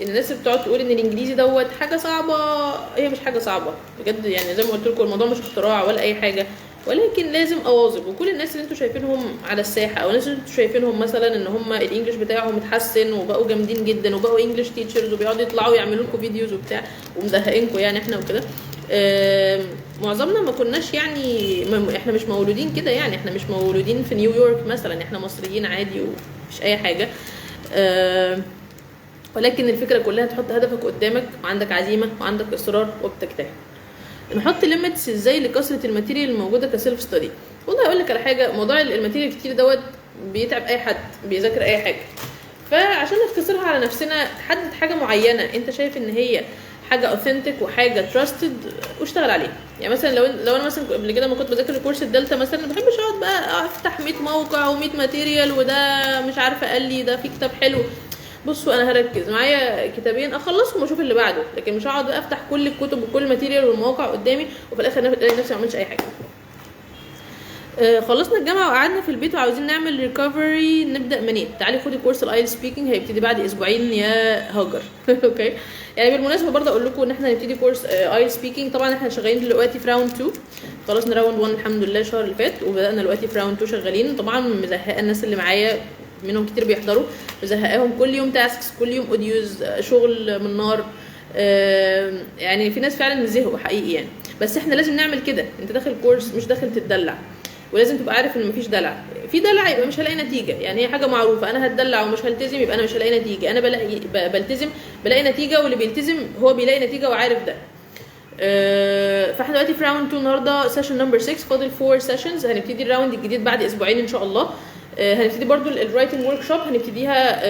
ان الناس اللي بتقعد تقول ان الانجليزي دوت حاجه صعبه، هي مش حاجه صعبه بجد، يعني زي ما قلت لكم الموضوع مش اختراع ولا اي حاجه، ولكن لازم اواظب. وكل الناس اللي انتوا شايفينهم على الساحه، او الناس اللي انتوا شايفينهم مثلا ان هم الانجليش بتاعهم اتحسن وبقوا جامدين جدا وبقوا انجليش تيتشرز وبيقعدوا يطلعوا يعملوا لكم فيديوز وبتاع ومدهقينكم يعني احنا وكده، معظمنا ما كناش يعني احنا مش مولودين كده، يعني احنا مش مولودين في نيويورك مثلا، احنا مصريين عادي ومش اي حاجه. ولكن الفكره كلها تحط هدفك قدامك وعندك عزيمه وعندك اصرار وبتجتهد. نحط ليميتس ازاي لكثره الماتيريال الموجوده كسيلف ستادي. والله اقول لك على حاجه، موضوع الماتيريال كتير دوت بيتعب اي حد بيذاكر اي حاجه، فعشان نختصرها على نفسنا حدد حاجه معينه انت شايف ان هي حاجه اوثنتيك وحاجه تراستد واشتغل عليها. يعني مثلا لو انا مثلا قبل كده ما كنت بذاكر كورس الدلتا مثلا، ما بحبش اقعد بقى افتح 100 موقع و100 ماتيريال وده مش عارفه قال لي ده في كتاب حلو. بصوا انا هركز معايا كتابين اخلصهم واشوف اللي بعده، لكن مش هقعد افتح كل الكتب وكل الماتيريال والمواقع قدامي وفي الاخر الاقي نفسي ما عملتش اي حاجه. خلصنا الجامعه وقعدنا في البيت وعاوزين نعمل ريكفري، نبدا منين؟ تعالي خدي كورس الايل سبيكينج، هيبتدي بعد اسبوعين يا هاجر. اوكي. يعني بالمناسبه برضه اقول لكم ان احنا هنبتدي كورس ايل سبيكينج. طبعا احنا شغالين دلوقتي في راوند 2، خلصنا راوند 1 الحمد لله الشهر اللي فات، وبدانا دلوقتي في راوند 2 شغالين. طبعا مزهقه الناس اللي معايا، منهم كتير بيحضروا، مزهقاهم كل يوم تاسكس، كل يوم اوديوز، شغل من نار. يعني في ناس فعلا زهقوا حقيقي يعني، بس احنا لازم نعمل كده. انت داخل كورس مش داخل تتدلع. ولازم تبقى عارف ان مفيش دلع. في دلع يبقى مش هلاقي نتيجه، يعني هي حاجه معروفه، انا هتدلع ومش هلتزم يبقى انا مش هلاقي نتيجه. انا بلتزم بلاقي نتيجه، واللي بيلتزم هو بيلاقي نتيجه وعارف ده. فاحنا دلوقتي في راوند 2 النهارده، سيشن نمبر 6، فاضل 4 سيشنز. هنبتدي الراوند الجديد بعد اسبوعين ان شاء الله. هنبتدي برضو الرايتنج ورك شوب، هنبتديها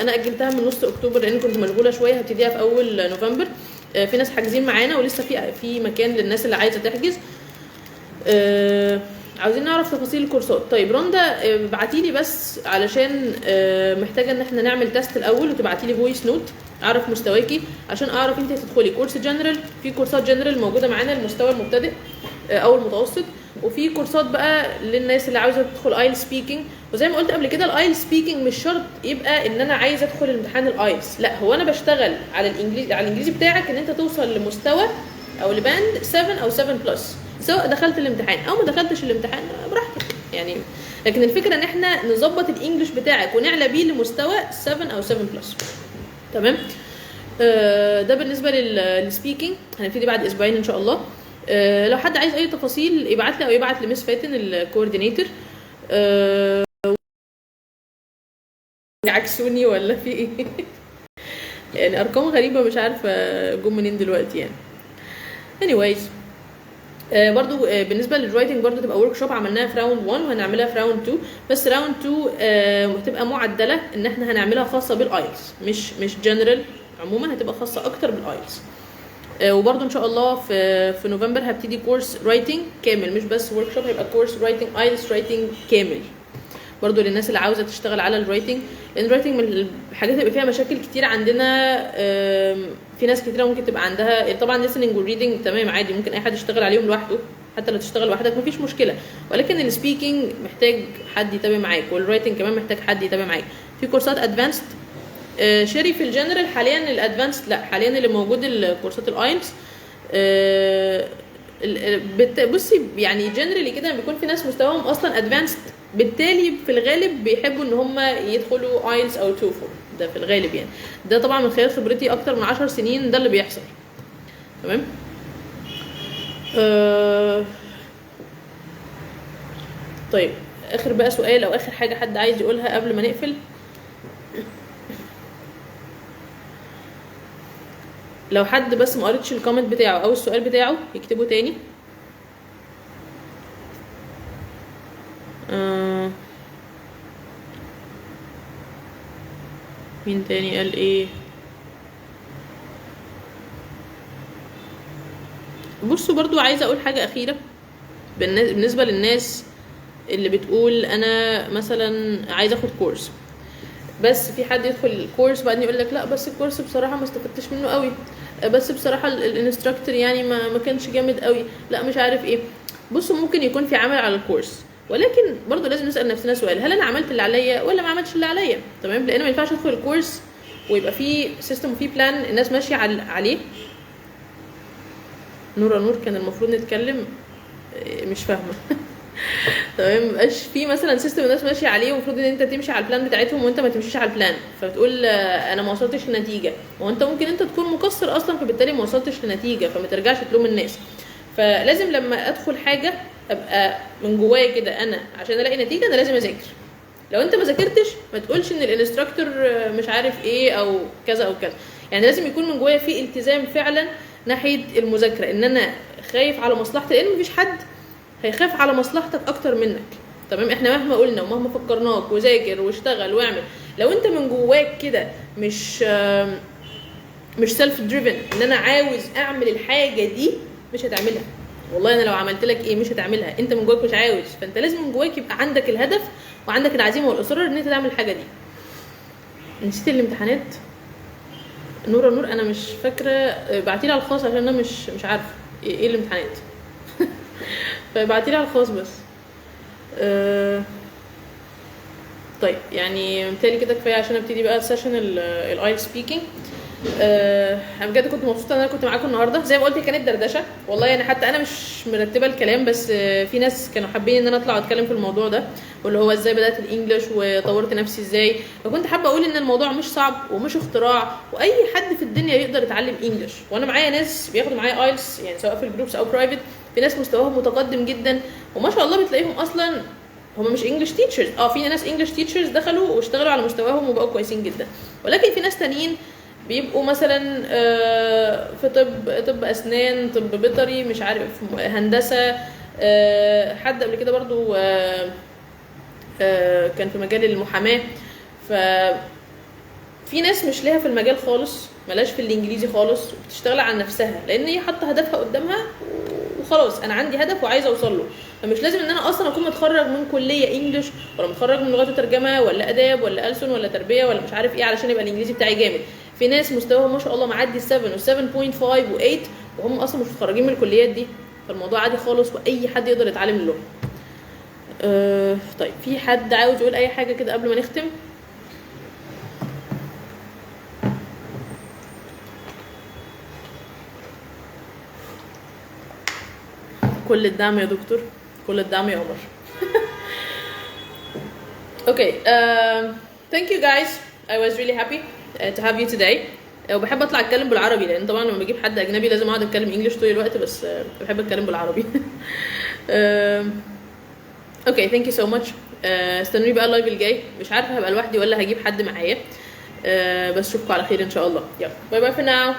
انا اجلتها من نص اكتوبر لان كنت مشغوله شويه، هبتديها في اول نوفمبر. في ناس حاجزين معانا ولسه في مكان للناس اللي عايزه تحجز. عاوزين نعرف تفاصيل الكورسات. طيب روندا ابعتيلي بس علشان محتاجه ان احنا نعمل تيست الاول، وتبعتيلي فويس نوت اعرف مستواكي عشان اعرف انت هتدخلي كورس جنرال. في كورسات جنرال موجوده معانا للمستوى المبتدئ او المتوسط، وفي كورسات بقى للناس اللي عاوزه تدخل ايل سبيكينج. وزي ما قلت قبل كده الايل سبيكينج مش شرط يبقى ان انا عايزه ادخل امتحان الايلتس، لا هو انا بشتغل على الانجليزي بتاعك ان انت توصل لمستوى او لباند 7 او 7 بلس، سواء دخلت الامتحان او ما دخلتش الامتحان براحتك يعني. لكن الفكره ان احنا نظبط الانجليش بتاعك ونعلى بيه لمستوى 7 او 7 بلس. تمام. ده بالنسبه للسبيكينج. هنبتدي بعد اسبوعين ان شاء الله. لو حد عايز اي تفاصيل يبعت لي او يبعت لمس فاتن الكوردينيتور. عكسوني ولا في ايه؟ يعني ارقام غريبه مش عارفه جم منين دلوقتي يعني. anyways برضو بالنسبه للرايتنج برضو تبقى ورك شوب عملناها في راوند 1 وهنعملها في راوند 2. بس راوند 2 هتبقى معدله ان احنا هنعملها خاصه بالايلتس، مش جنرال عموما، هتبقى خاصه اكتر بالايلتس. وبرضو ان شاء الله في نوفمبر هبتدي كورس رايتنج كامل، مش بس ورك شوب، هيبقى كورس رايتنج ايلتس رايتنج كامل برضو للناس اللي عاوزه تشتغل على الرايتنج. لان الرايتنج من الحاجات اللي بيبقى فيها مشاكل كتير عندنا. في ناس كتيره ممكن تبقى عندها طبعا listening والريدنج تمام عادي، ممكن اي حد يشتغل عليهم لوحده، حتى لو تشتغل لوحدك مفيش مشكله. ولكن السبيكينج محتاج حد يتابع معاك، والرايتنج كمان محتاج حد يتابع معاك. في كورسات ادفانسد شاري في الجنرال حاليا، الادفانسد لا، حاليا اللي موجود الكورسات الايلتس. بصي يعني جنرالي كده بيكون في ناس مستواهم اصلا ادفانسد، بالتالي في الغالب بيحبوا ان هم يدخلوا ايلتس او توفل، ده في الغالب يعني. ده طبعا من خلال خبرتي اكتر من 10 سنين ده اللي بيحصل. تمام. طيب اخر بقى سؤال او اخر حاجه حد عايز يقولها قبل ما نقفل؟ لو حد بس ما قريتش الكومنت بتاعه او السؤال بتاعه يكتبه تاني. مين تاني قال ايه؟ بصوا برضو عايزه اقول حاجه اخيره بالنسبه للناس اللي بتقول انا مثلا عايزه اخد كورس، بس في حد يدخل الكورس بعدين يقول لك لا بس الكورس بصراحه ما استفدتش منه قوي، بس بصراحه الانستراكتور يعني ما كانش جامد قوي، لا مش عارف ايه. بصوا ممكن يكون في عمل على الكورس، ولكن برضو لازم نسال نفسنا سؤال، هل انا عملت اللي عليا ولا ما عملتش اللي عليا؟ تمام. لان ما ينفعش ادخل الكورس ويبقى في سيستم وفي بلان الناس ماشيه عليه. نور كان المفروض نتكلم، مش فاهمه. تمام. مبقاش في مثلا سيستم الناس ماشيه عليه ومفروض ان انت تمشي على البلان بتاعتهم وانت ما تمشيش على البلان، فتقول انا ما وصلتش لنتيجه، وانت ممكن انت تكون مقصر اصلا فبالتالي ما وصلتش لنتيجه، فما ترجعش تلوم الناس. فلازم لما ادخل حاجه ابقى من جوايا كده انا عشان الاقي نتيجه انا لازم اذاكر. لو انت ما ذاكرتش ما تقولش ان الانستراكتور مش عارف ايه او كذا او كذا، يعني لازم يكون من جوايا في التزام فعلا ناحيه المذاكره، ان انا خايف على مصلحتي، لان مفيش حد هيخاف على مصلحتك اكتر منك. تمام. احنا مهما قلنا ومهما فكرناك وذاكر واشتغل واعمل، لو انت من جواك كده مش سيلف دريفن ان انا عاوز اعمل الحاجه دي، مش هتعملها. والله انا لو عملت لك ايه مش هتعملها، انت من جواك مش عاوز. فانت لازم من جواك يبقى عندك الهدف وعندك العزيمه والاصرار ان انت تعمل الحاجه دي. نسيت الامتحانات. نور انا مش فاكره، بعتيلي على الخاص عشان انا مش عارفه ايه الامتحانات. فبعتيلي على الخاص بس. طيب يعني بالتالي كده كفايه عشان ابتدي بقى سيشن الايل سبيكينج. انا بجد كنت مبسوطه ان انا كنت معاكم النهارده. زي ما قلت كانت دردشه والله، يعني حتى انا مش مرتبه الكلام، بس في ناس كانوا حابين ان انا اطلع واتكلم في الموضوع ده، واللي هو ازاي بدات الانجليش وطورت نفسي ازاي. فكنت حابه اقول ان الموضوع مش صعب ومش اختراع، واي حد في الدنيا يقدر يتعلم انجليش. وانا معايا ناس بياخدوا معايا ايلتس يعني سواء في الجروبس او برايفت، في ناس مستواهم متقدم جدا وما شاء الله بتلاقيهم اصلا هم مش انجلش تيتشرز. في ناس انجلش تيتشرز دخلوا واشتغلوا على مستواهم وبقوا كويسين جدا، ولكن في ناس تانيين بيبقوا مثلا في طب اسنان، طب بيطري، مش عارف هندسه. حد قبل كده برضو كان في مجال المحاماه. في ناس مش ليها في المجال خالص، ملاش في الانجليزي خالص، وبتشتغل على نفسها لان هي حاطه هدفها قدامها وخلاص، انا عندي هدف وعايزه اوصل له. فمش لازم ان انا اصلا اكون متخرج من كليه انجلش ولا متخرج من لغات وترجمه ولا اداب ولا ألسن ولا تربيه ولا مش عارف ايه علشان يبقى الانجليزي بتاعي جامد. في ناس مستواهم ما شاء الله معدي 7 و7.5 و8 وهم اصلا مش متخرجين من الكليات دي، فالموضوع عادي خالص واي حد يقدر يتعلم اللغه. طيب في حد عاوز يقول اي حاجه كده قبل ما نختم؟ كل الدعم يا دكتور، كل الدعم يا عمر. Okay, thank you guys. I was really happy to have you today. وبحب اطلع اتكلم بالعربي لان طبعا لما بجيب حد اجنبي لازم اقعد اتكلم انجلش طول الوقت، بس بحب اتكلم بالعربي. Okay, thank you so much. استنوني بقى اللايف الجاي، مش عارفه هبقى لوحدي ولا هجيب حد معايا، بس اشوفكم على خير ان شاء الله. يلا باي باي for now.